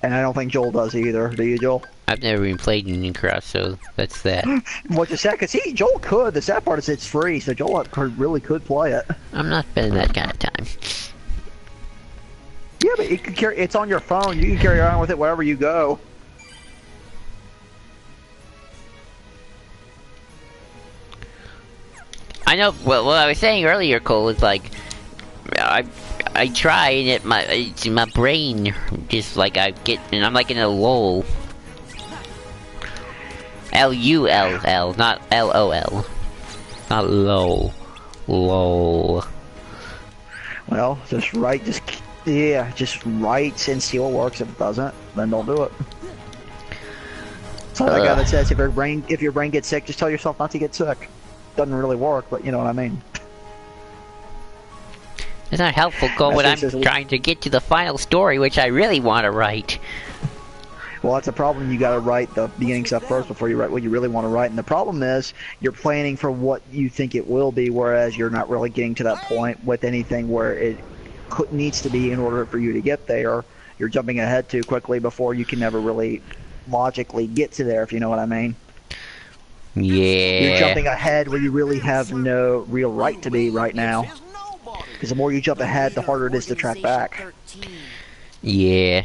And I don't think Joel does either. Do you, Joel? I've never even played Union Cross, so that's that. What's the sad? Cause Joel could. The sad part is it's free, so Joel really could play it. I'm not spending that kind of time. Yeah, but it could carry. It's on your phone. You can carry around with it wherever you go. I know. Well, what I was saying earlier, Cole, is like I try and my brain just like and I'm like in a lull. L-U-L-L, not L-O-L. Not low. Lol. Well, just write, just write and see what works. If it doesn't, then don't do it. It's like that guy that says if your brain gets sick, just tell yourself not to get sick. Doesn't really work, but you know what I mean. It's not helpful, Cole, when I'm trying to get to the final story, which I really want to write. Well, that's a problem. You got to write the beginning stuff first before you write what you really want to write. And the problem is you're planning for what you think it will be, whereas you're not really getting to that point with anything where it needs to be in order for you to get there. You're jumping ahead too quickly before you can never really logically get to there, if you know what I mean. Yeah. You're jumping ahead where you really have no real right to be right now. Because the more you jump ahead, the harder it is to track back. Yeah.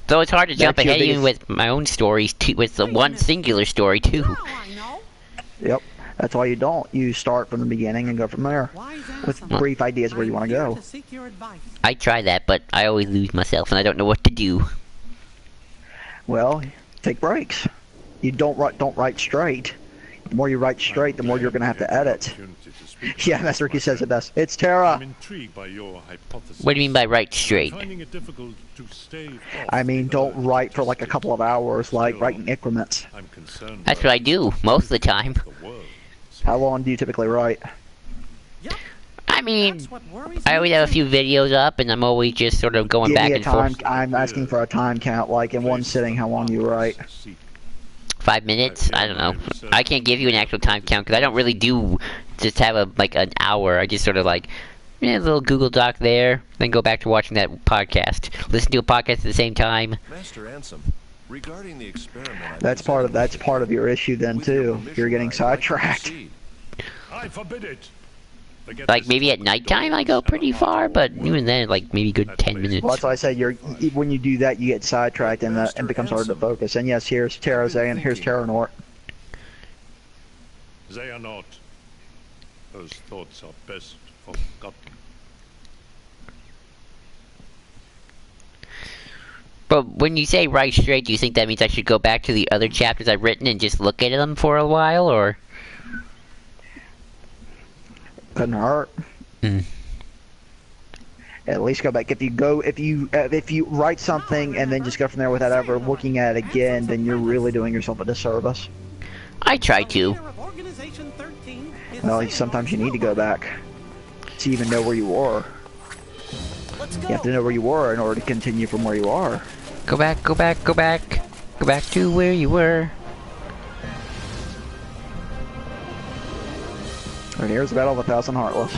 Though it's hard to jump ahead even with my own stories, too, with the one singular story, too. Yep. That's why you don't. You start from the beginning and go from there. With brief ideas where you want to go. I try that, but I always lose myself and I don't know what to do. Well, take breaks. You don't write straight. The more you write straight, the more you're going to have to edit. Yeah, Master Ricky says it best. It's Terra. I'm intrigued by your hypothesis. What do you mean by write straight? Finding it difficult to stay I mean, don't write for like a couple of hours, like write in increments. I'm concerned. That's what I do most of the time. How long do you typically write? I mean, I always have a few videos up, and I'm always just sort of going back and forth. I'm asking for a time count, like in one sitting, how long you write. 5 minutes? I don't know. I can't give you an actual time count because I don't really do just have an hour. I just sort of like a little Google Doc there, then go back to watching that podcast. Listen to a podcast at the same time. Master Ansem, regarding the experiment, that's part of your issue then too. You're getting sidetracked. I forbid it. Like maybe at nighttime I go pretty far, but even then like maybe good 10 minutes. Well, that's why I say when you do that you get sidetracked and it becomes hard to focus. And yes, here's Terra and here's Terranort. Xehanort. Those thoughts are best forgotten. But when you say write straight, do you think that means I should go back to the other chapters I've written and just look at them for a while, or? Couldn't hurt. At least go back. If you write something and then just go from there without ever looking at it again, then you're really doing yourself a disservice. I try to. Well, sometimes you need to go back to even know where you were. You have to know where you were in order to continue from where you are. Go back, go back, go back. Go back to where you were. And here's the Battle of 1,000 Heartless.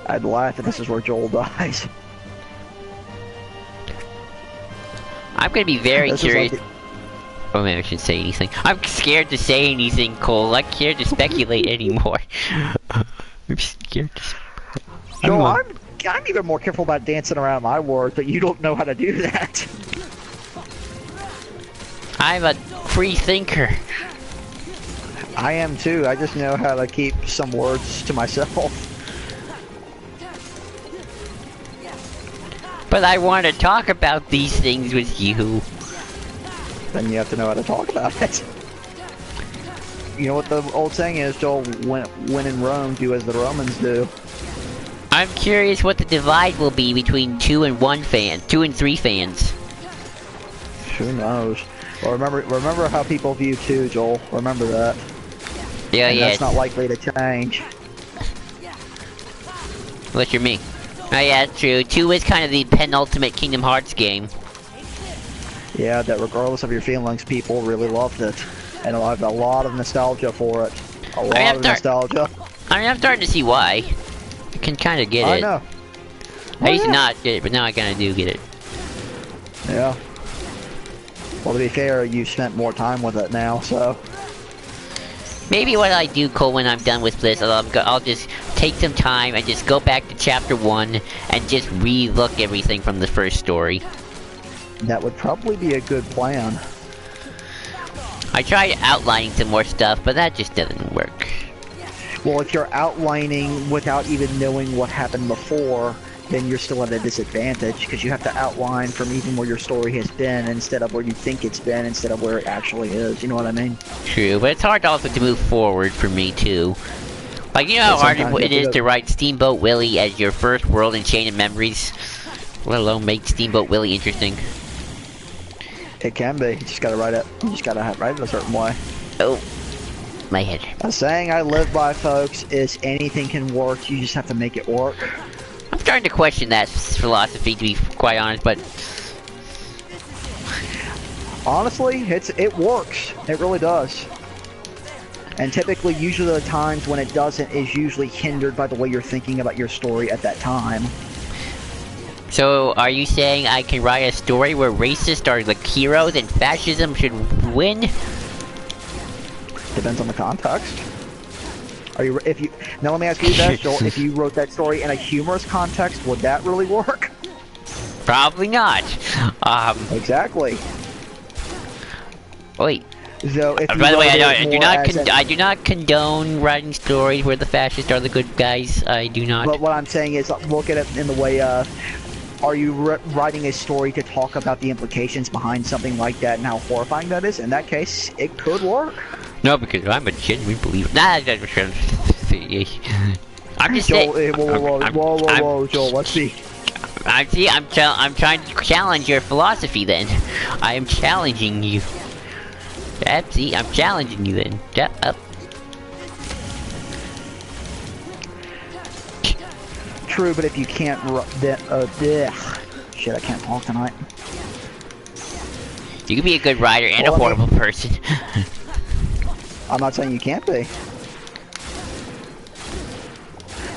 I'd laugh if this is where Joel dies. I'm gonna be very This is curious. like Oh man, I shouldn't say anything. I'm scared to say anything, Cole. I'm scared to speculate anymore. I'm scared to... Joel, I'm even more careful about dancing around my words, but you don't know how to do that. I'm a free thinker. I am too. I just know how to keep some words to myself. But I want to talk about these things with you. Then you have to know how to talk about it. You know what the old saying is, Joel? When in Rome, do as the Romans do. I'm curious what the divide will be between 2 and 1 fans, 2 and 3 fans. Who knows? Well, remember how people view 2, Joel. Remember that. Yeah, and yeah. That's not likely to change. Unless you're me. Oh yeah, that's true. 2 is kind of the penultimate Kingdom Hearts game. Yeah, that regardless of your feelings, people really loved it. And I have a lot of nostalgia for it. A lot of nostalgia. I mean, I'm starting to see why. I can kind of get it. I know. I used to not get it, but now I kind of do get it. Yeah. Well, to be fair, you've spent more time with it now, so... Maybe what I do, Cole, when I'm done with this, I'll just take some time and just go back to Chapter 1 and just re-look everything from the first story. That would probably be a good plan. I tried outlining some more stuff, but that just doesn't work. Well, if you're outlining without even knowing what happened before, then you're still at a disadvantage, because you have to outline from even where your story has been instead of where you think it's been instead of where it actually is. You know what I mean? True, but it's hard also to move forward for me, too. Like, you know how hard it is to write Steamboat Willie as your first world in Chain of Memories? Let alone make Steamboat Willie interesting. It can be. You just gotta write it. You just gotta write it a certain way. Oh. My head. A saying I live by, folks, is anything can work, you just have to make it work. I'm starting to question that philosophy, to be quite honest, but... Honestly, it works. It really does. And typically, usually the times when it doesn't is usually hindered by the way you're thinking about your story at that time. So, are you saying I can write a story where racists are the heroes and fascism should win? Depends on the context. Now let me ask you this, Joel. If you wrote that story in a humorous context, would that really work? Probably not. Exactly. Wait. So if by the way, I do not condone writing stories where the fascists are the good guys. I do not. But what I'm saying is, look at it in the way of, are you writing a story to talk about the implications behind something like that and how horrifying that is? In that case, it could work. No, because I'm a genuine believer. Nah, I'm just Joel, saying. Whoa, Joel, let's see. I'm trying to challenge your philosophy. Then, I am challenging you. See, I'm challenging you. Then, shut up. True, but if you can't, shit, I can't talk tonight. You can be a good writer and a horrible person. I'm not saying you can't be.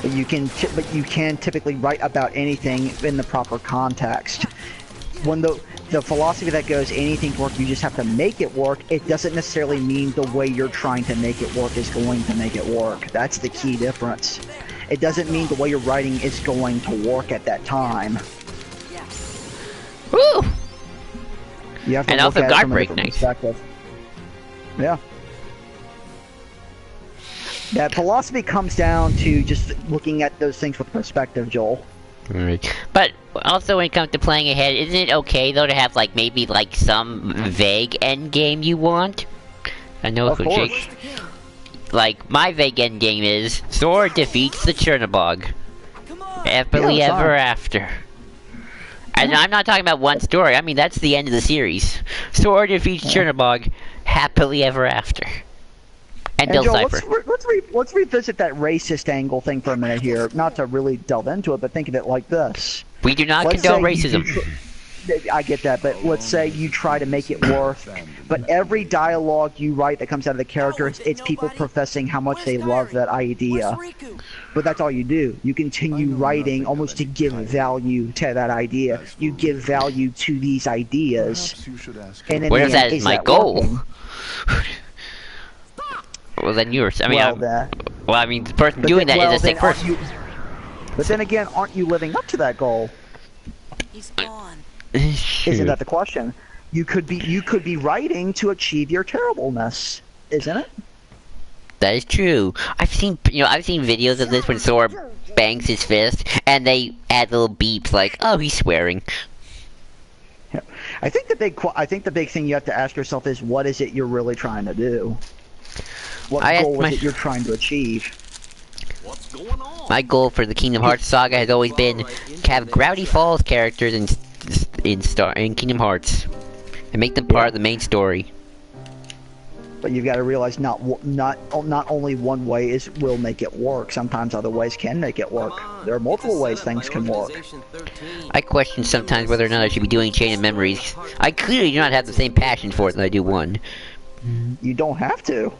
But you can typically write about anything in the proper context. When the philosophy that goes anything to work, you just have to make it work, it doesn't necessarily mean the way you're trying to make it work is going to make it work. That's the key difference. It doesn't mean the way you're writing is going to work at that time. Woo! You have to and look also at it from a different nice. perspective. Yeah. That philosophy comes down to just looking at those things with perspective, Joel. Right. But also when it comes to playing ahead, isn't it okay though to have maybe some vague end game you want? I know of course. Like my vague end game is Sora defeats the Chernobog. Happily ever after. And I'm not talking about one story, I mean that's the end of the series. Sora defeats Chernobog, happily ever after. And Bill Joe, Cipher. let's revisit that racist angle thing for a minute here. Not to really delve into it, but think of it like this. We do not Let's condone say racism. I get that, but let's say you try to make it work, but every dialogue you write that comes out of the characters, it's people professing how much they love that idea. But that's all you do. You continue writing almost to give value to that idea. You give value to these ideas. And in What the if that end, is my that goal? working? Well, then yours. I mean, Well, the person But doing then- that well, is a sick then aren't person. you- But then again, aren't you living up to that goal? He's gone. Isn't that the question? You could be writing to achieve your terribleness, isn't it? That is true. I've seen videos of this when Sora bangs his fist, and they add little beeps like, "Oh, he's swearing." Yeah. I think the big thing you have to ask yourself is, what is it you're really trying to do? What goal is it you're trying to achieve? What's going on? My goal for the Kingdom Hearts saga has always been to have Gravity Falls characters in Kingdom Hearts and make them part of the main story. But you've got to realize not only one way will make it work. Sometimes other ways can make it work. There are multiple ways things can work. I question sometimes whether or not I should be doing Chain of Memories. I clearly do not have the same passion for it that I do one. You don't have to.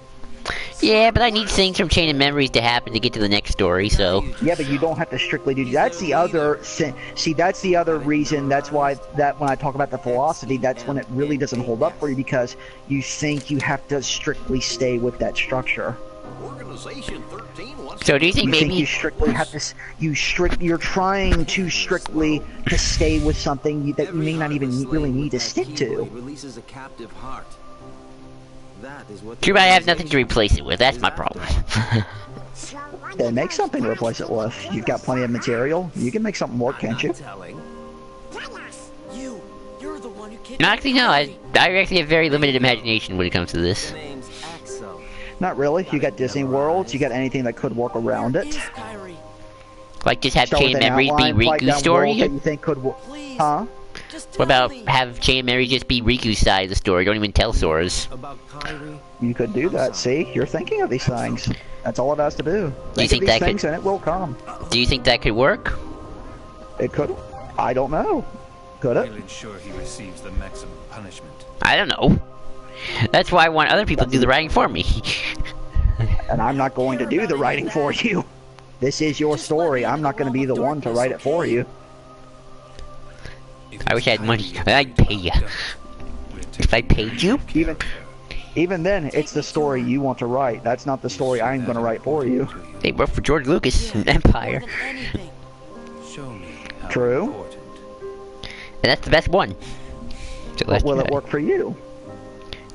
Yeah, but I need things from Chain of Memories to happen to get to the next story, so... Yeah, but you don't have to strictly do... That's the other... See, that's the other reason, that's why that when I talk about the philosophy, that's when it really doesn't hold up for you, because you think you have to strictly stay with that structure. Organization 13 wants So do you think maybe... you strictly have to... You're trying to strictly to stay with something that you may not even really need to stick to. Releases a captive heart. That is what Too bad I have nothing to replace it with, that's my problem. Then make something to replace it with. You've got plenty of material. You can make something work, can't you? You're the one who kidnapped No, actually, no. I actually have very limited imagination when it comes to this. Not really. You got Disney Worlds. You got anything that could work around it. Like, just have Start Chain with of an Memories be outline, fight Riku's down story? worlds that you think could work. Huh? What about have Chain of Memories just be Riku's side of the story? Don't even tell Sora's. You could do that. See, you're thinking of these things. That's all it has to do. Do you think of these that things could... and it will come. Do you think that could work? It could. I don't know. Could it? We'll ensure he receives the maximum punishment. I don't know. That's why I want other people to do the writing for me. And I'm not going to do the writing for you. This is your story. I'm not going to be the one to write it for you. I wish I had money. I'd pay you. If I paid you? Even then, it's the story you want to write. That's not the story I'm going to write for you. They work for George Lucas and Empire. True. And that's the best one. So But will it work for you?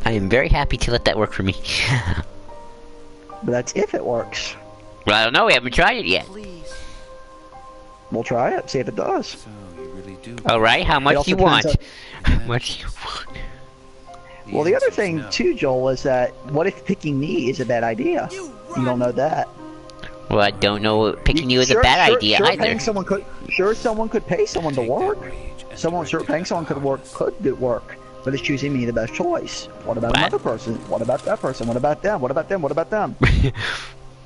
I am very happy to let that work for me. But that's if it works. Well, I don't know. We haven't tried it yet. We'll try it. See if it does. Alright, how much It do you also want? depends How much do you want? Well, the other thing too, Joel, is that what if picking me is a bad idea? You don't know that. Well, I don't know. Picking you is a bad idea either. Paying someone could pay someone to work. Paying someone could do work. But it's choosing me the best choice. What about another person? What about that person? What about them? What about them? What about them?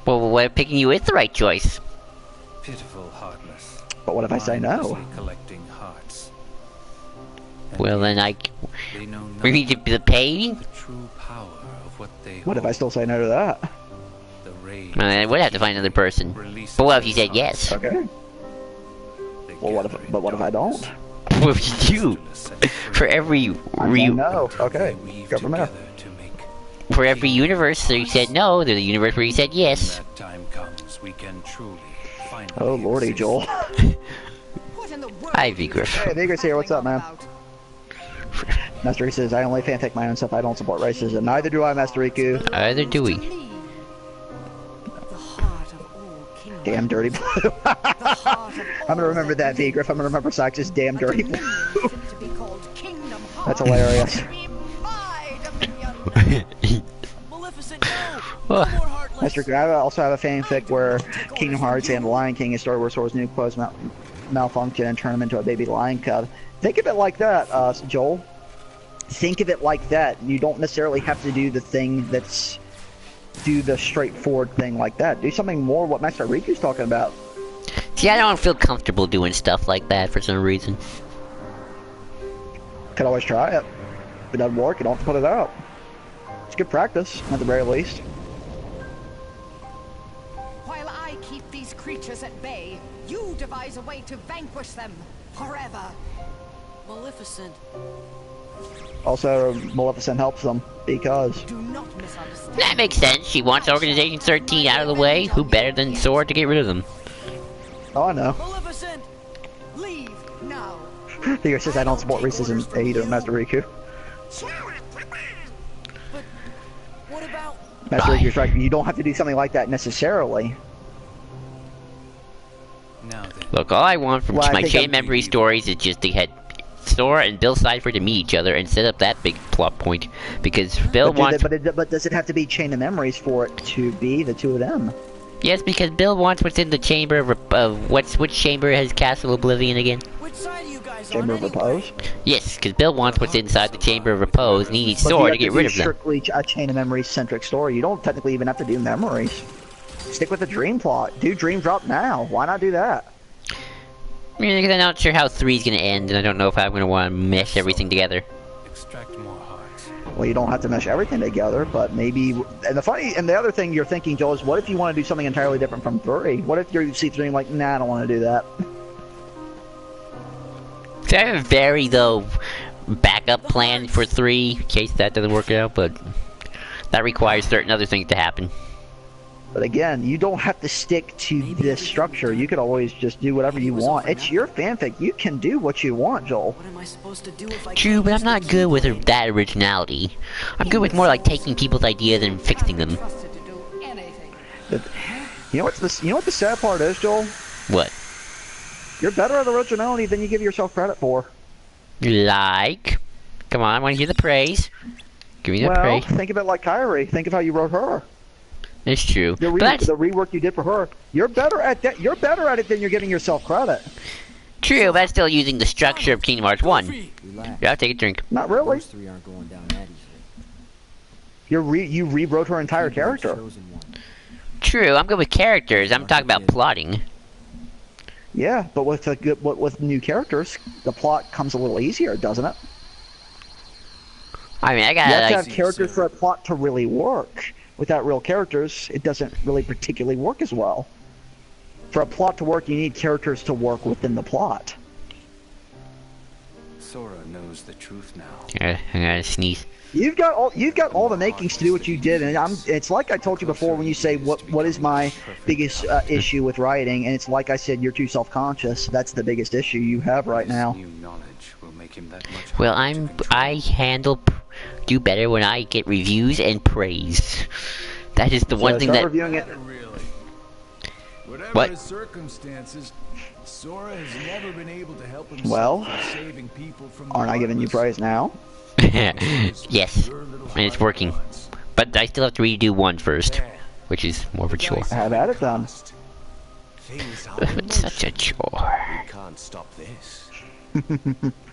Well, what if picking you is the right choice? Pitiful heartless. But what if I say no? Collecting hearts. Well, then we need to be paid? What if I still say no to that? I would have to find another person. But what if you said yes? Okay. Well, what if I don't? What if you do? For every no. Okay. Go from there. For every universe that you said no, there's a universe where you said yes. Oh lordy, Joel. Hi, Vigriff. Hey, Vigriff's here. What's up, man? Master Riku says, I only fanfic my own stuff. I don't support racism. Neither do I, Master Riku. Neither do we. Damn dirty blue. I'm gonna remember that, Vigriff. I'm gonna remember Sax's damn dirty blue. That's hilarious. Master Riku, I also have a fanfic where Kingdom Hearts and Lion King and Star Wars Sora's new clothes malfunction and turn him into a baby lion cub. Think of it like that, Joel. Think of it like that. You don't necessarily have to do the thing that's do the straightforward thing like that. Do something more what Master Riku's talking about. See, I don't feel comfortable doing stuff like that for some reason. Could always try it. If it doesn't work, you don't have to put it out. It's good practice, at the very least. While I keep these creatures at bay, you devise a way to vanquish them forever. Maleficent. Also, Maleficent helps them, because... Do not misunderstand. That makes sense. She wants Organization 13 out of the way. Who better than Sora to get rid of them? Oh, I know. Maleficent, leave now. Figure says I don't support racism either, Master Riku. But what about... Master Riku's right. You don't have to do something like that necessarily. Now then. Look, all I want from Well, I my think Chain I'm- Memory stories is just to get Sora and Bill Cipher to meet each other and set up that big plot point. Because Bill wants... But does it have to be Chain of Memories for it to be the two of them? Yes, because Bill wants what's in the Chamber of... which chamber has Castle Oblivion again? Which side are you guys Chamber on of anyway? Repose? Yes, because Bill wants what's inside the Chamber of Repose, and he needs But Sora you to get have rid do of them. strictly a Chain of Memories centric story. You don't technically even have to do memories. Stick with the dream plot. Do Dream Drop now. Why not do that? Because I'm not sure how 3's gonna end, and I don't know if I'm gonna want to mesh everything together. Extract more hearts. Well, you don't have to mesh everything together, but maybe. And the other thing you're thinking, Joel, is what if you want to do something entirely different from 3? What if you see 3 and like, nah, I don't want to do that. So I have a very, though, backup plan for 3, in case that doesn't work out, but that requires certain other things to happen. But again, you don't have to stick to this structure. You could always just do whatever you want. It's your fanfic. You can do what you want, Joel. What am I supposed to do if I True, but I'm not good with that originality. I'm good with more like taking people's ideas and fixing them. Trusted to do anything. You know what the sad part is, Joel? What? You're better at originality than you give yourself credit for. Like? Come on, I want to hear the praise. Give me the Well, praise. think of it like Kyrie. Think of how you wrote her. It's true. The, But that's the rework you did for her. You're better at that. You're better at it than you're giving yourself credit. true, but that's still using the structure of Kingdom Hearts 1. Relax. Yeah, I'll take a drink. Not really. Those 3 aren't going down that easily. You rewrote her entire You're the character. chosen one. True, I'm good with characters. I'm talking about plotting. Yeah, but with new characters, the plot comes a little easier, doesn't it? I mean, I You have to gotta have characters for a plot to really work. Without real characters, it doesn't really particularly work as well. For a plot to work, you need characters to work within the plot. Sora knows the truth now. I gotta sneeze. You've got all the makings to do what you did, and it's like I told you before when you say what is my biggest issue with writing, and it's like I said, you're too self-conscious. That's the biggest issue you have right now. New knowledge will make him that much Well, harder to control. do better when I get reviews and praise. That is the one thing start that... reviewing it. Really. Whatever What? his circumstances, Sora has never been able to help himself Well, from saving people from aren't I giving you praise now? Yes, and it's working. But I still have to redo 1 first, which is more of a chore. Have at it then. Things are It's such a chore. We can't stop this.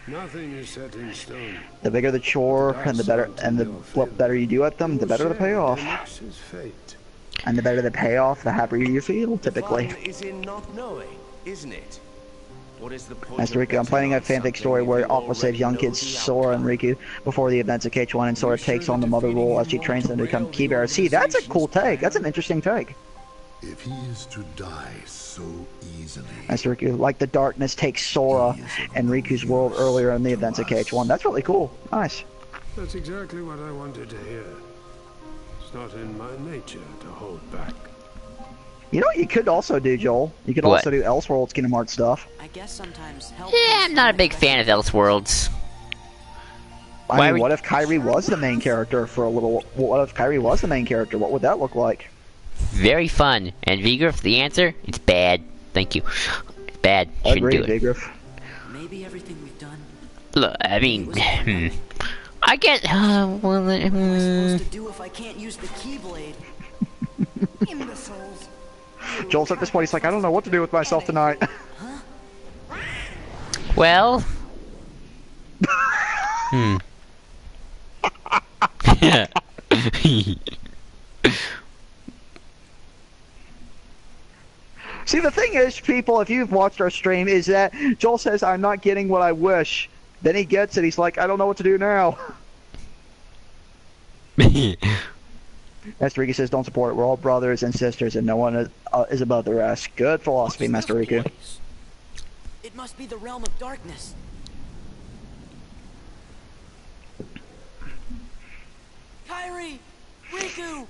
Nothing is set in stone. The bigger the chore, and the better you do at them, the better the payoff. Is fate. And the better the payoff, the happier you feel, typically. Fun is in not knowing, isn't it? What is the point Master of Riku, I'm planning a fanfic story where Aqua saves young kids Sora and Riku before the events of KH1, and Sora takes on the mother role as she trains them to become key bearers. See, that's a cool take. That's an interesting take. If he is to die so easily, Master Riku, like the darkness takes Sora and Riku's world earlier in the events of KH1. That's really cool. Nice. That's exactly what I wanted to hear. It's not in my nature to hold back. You know what you could also do, Joel? You could What? also do Elseworlds Kingdom Hearts stuff. I guess sometimes help. Yeah, I'm not a big fan of Elseworlds. I Why mean, would- what if Kyrie was the main character for a little... What if Kyrie was the main character? What would that look like? Very fun. And Vigriff, the answer? It's bad. Thank you. It's bad. I Shouldn't agree, do it. Vigriff. Maybe everything we've done. Look, I mean... I get... well, What am I supposed to do if I can't use the Keyblade? Imbeciles. Joel's at this point, he's like, I don't know what to do with myself tonight. Well... See, the thing is, people, if you've watched our stream, is that Joel says, I'm not getting what I wish. Then he gets it. He's like, I don't know what to do now. Master Riku says, don't support it. We're all brothers and sisters, and no one is above the rest. Good philosophy, Master Riku. It must be the realm of darkness. Kairi! Riku!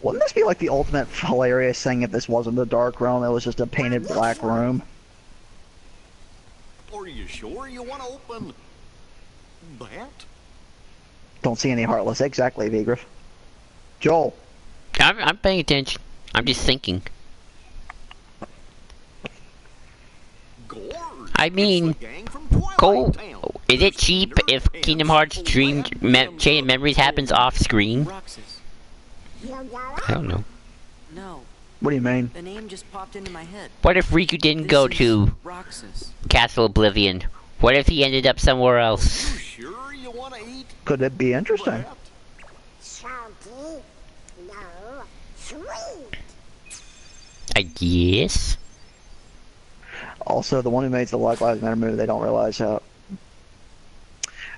Wouldn't this be like the ultimate hilarious thing if this wasn't the Dark Realm, it was just a painted black room? Are you sure you want to open that? Don't see any Heartless. Exactly, Vigriff. Joel. I'm paying attention. I'm just thinking. I mean, Cole, is it cheap if Kingdom Hearts Chain of Memories happens off screen? I don't know. No. What do you mean? The name just popped into my head. What if Riku didn't go to Castle Oblivion? What if he ended up somewhere else? Sure you want to eat? Could it be interesting? Salty, no, sweet. I guess. Also, the one who made the Black Lives Matter movie, they don't realize how...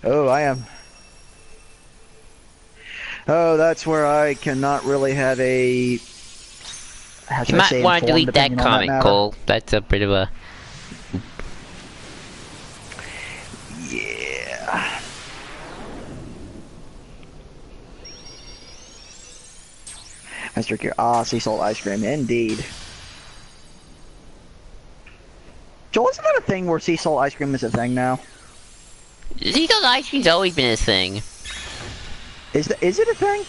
Oh, I am... Oh, that's where I cannot really have a... How should You I say, might want to informed delete that opinion on comment, matter. Cole. That's a bit of a... Yeah... Mr. Kier. Ah, sea salt ice cream, indeed. Joel, isn't that a thing where sea salt ice cream is a thing now? Sea salt ice cream's always been a thing. Is it a thing?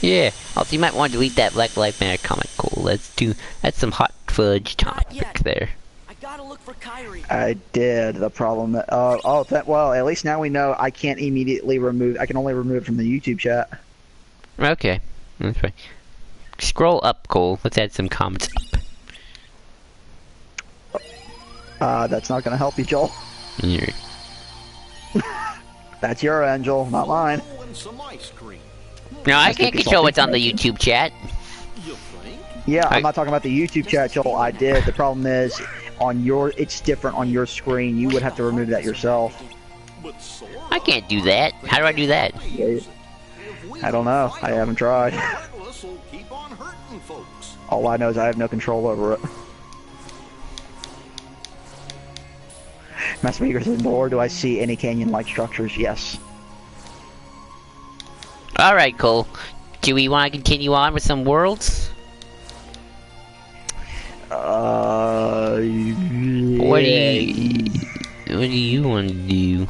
Yeah. Also, you might want to delete that Black Lives Matter comment, Cole. That's some hot fudge topic there. I gotta look for Kairi. I did. The problem. Well, at least now we know I can't immediately remove. I can only remove it from the YouTube chat. Okay. That's right. Scroll up, Cole. Let's add some comments up. That's not gonna help you, Joel. Yeah. That's your Angel, not mine. No, I can't control what's on the YouTube chat. Yeah, I'm not talking about the YouTube chat, Joel. I did. The problem is, it's different on your screen. You would have to remove that yourself. I can't do that. How do I do that? Yeah, I don't know. I haven't tried. All I know is I have no control over it. Master Meager says, nor do I see any canyon-like structures. Yes. Alright, Cole. Do we want to continue on with some worlds? Yeah. What do you want to do?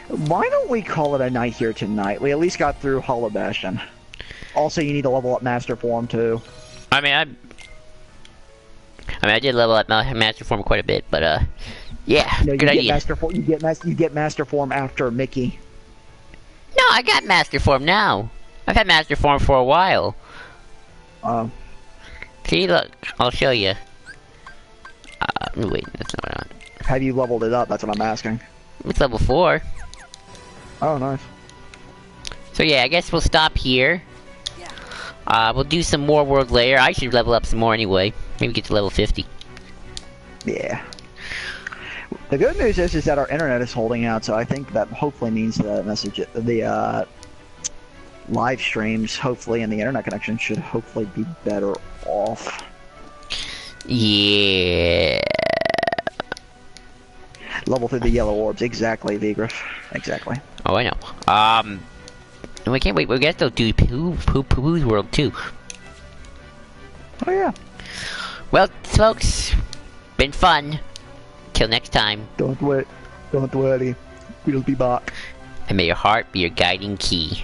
Why don't we call it a night here tonight? We at least got through Hollow Bastion. Also, you need to level up Master Form too. I mean, I did level up Master Form quite a bit, but yeah, no, good idea. You get Master Form after Mickey. No, I got Master Form now. I've had Master Form for a while. See, look, I'll show you. Wait, that's not what I want. Have you leveled it up? That's what I'm asking. It's level 4. Oh, nice. So yeah, I guess we'll stop here. We'll do some more world layer. I should level up some more anyway. Maybe get to level 50. Yeah. The good news is that our internet is holding out, so I think that hopefully means the live streams, hopefully, and the internet connection should hopefully be better off. Yeah. Level through the yellow orbs, exactly, Vigriff. Exactly. Oh, I know. We can't wait. We got to do Pooh's World too. Oh yeah. Well, folks, been fun. Till next time. Don't worry. We'll be back. And may your heart be your guiding key.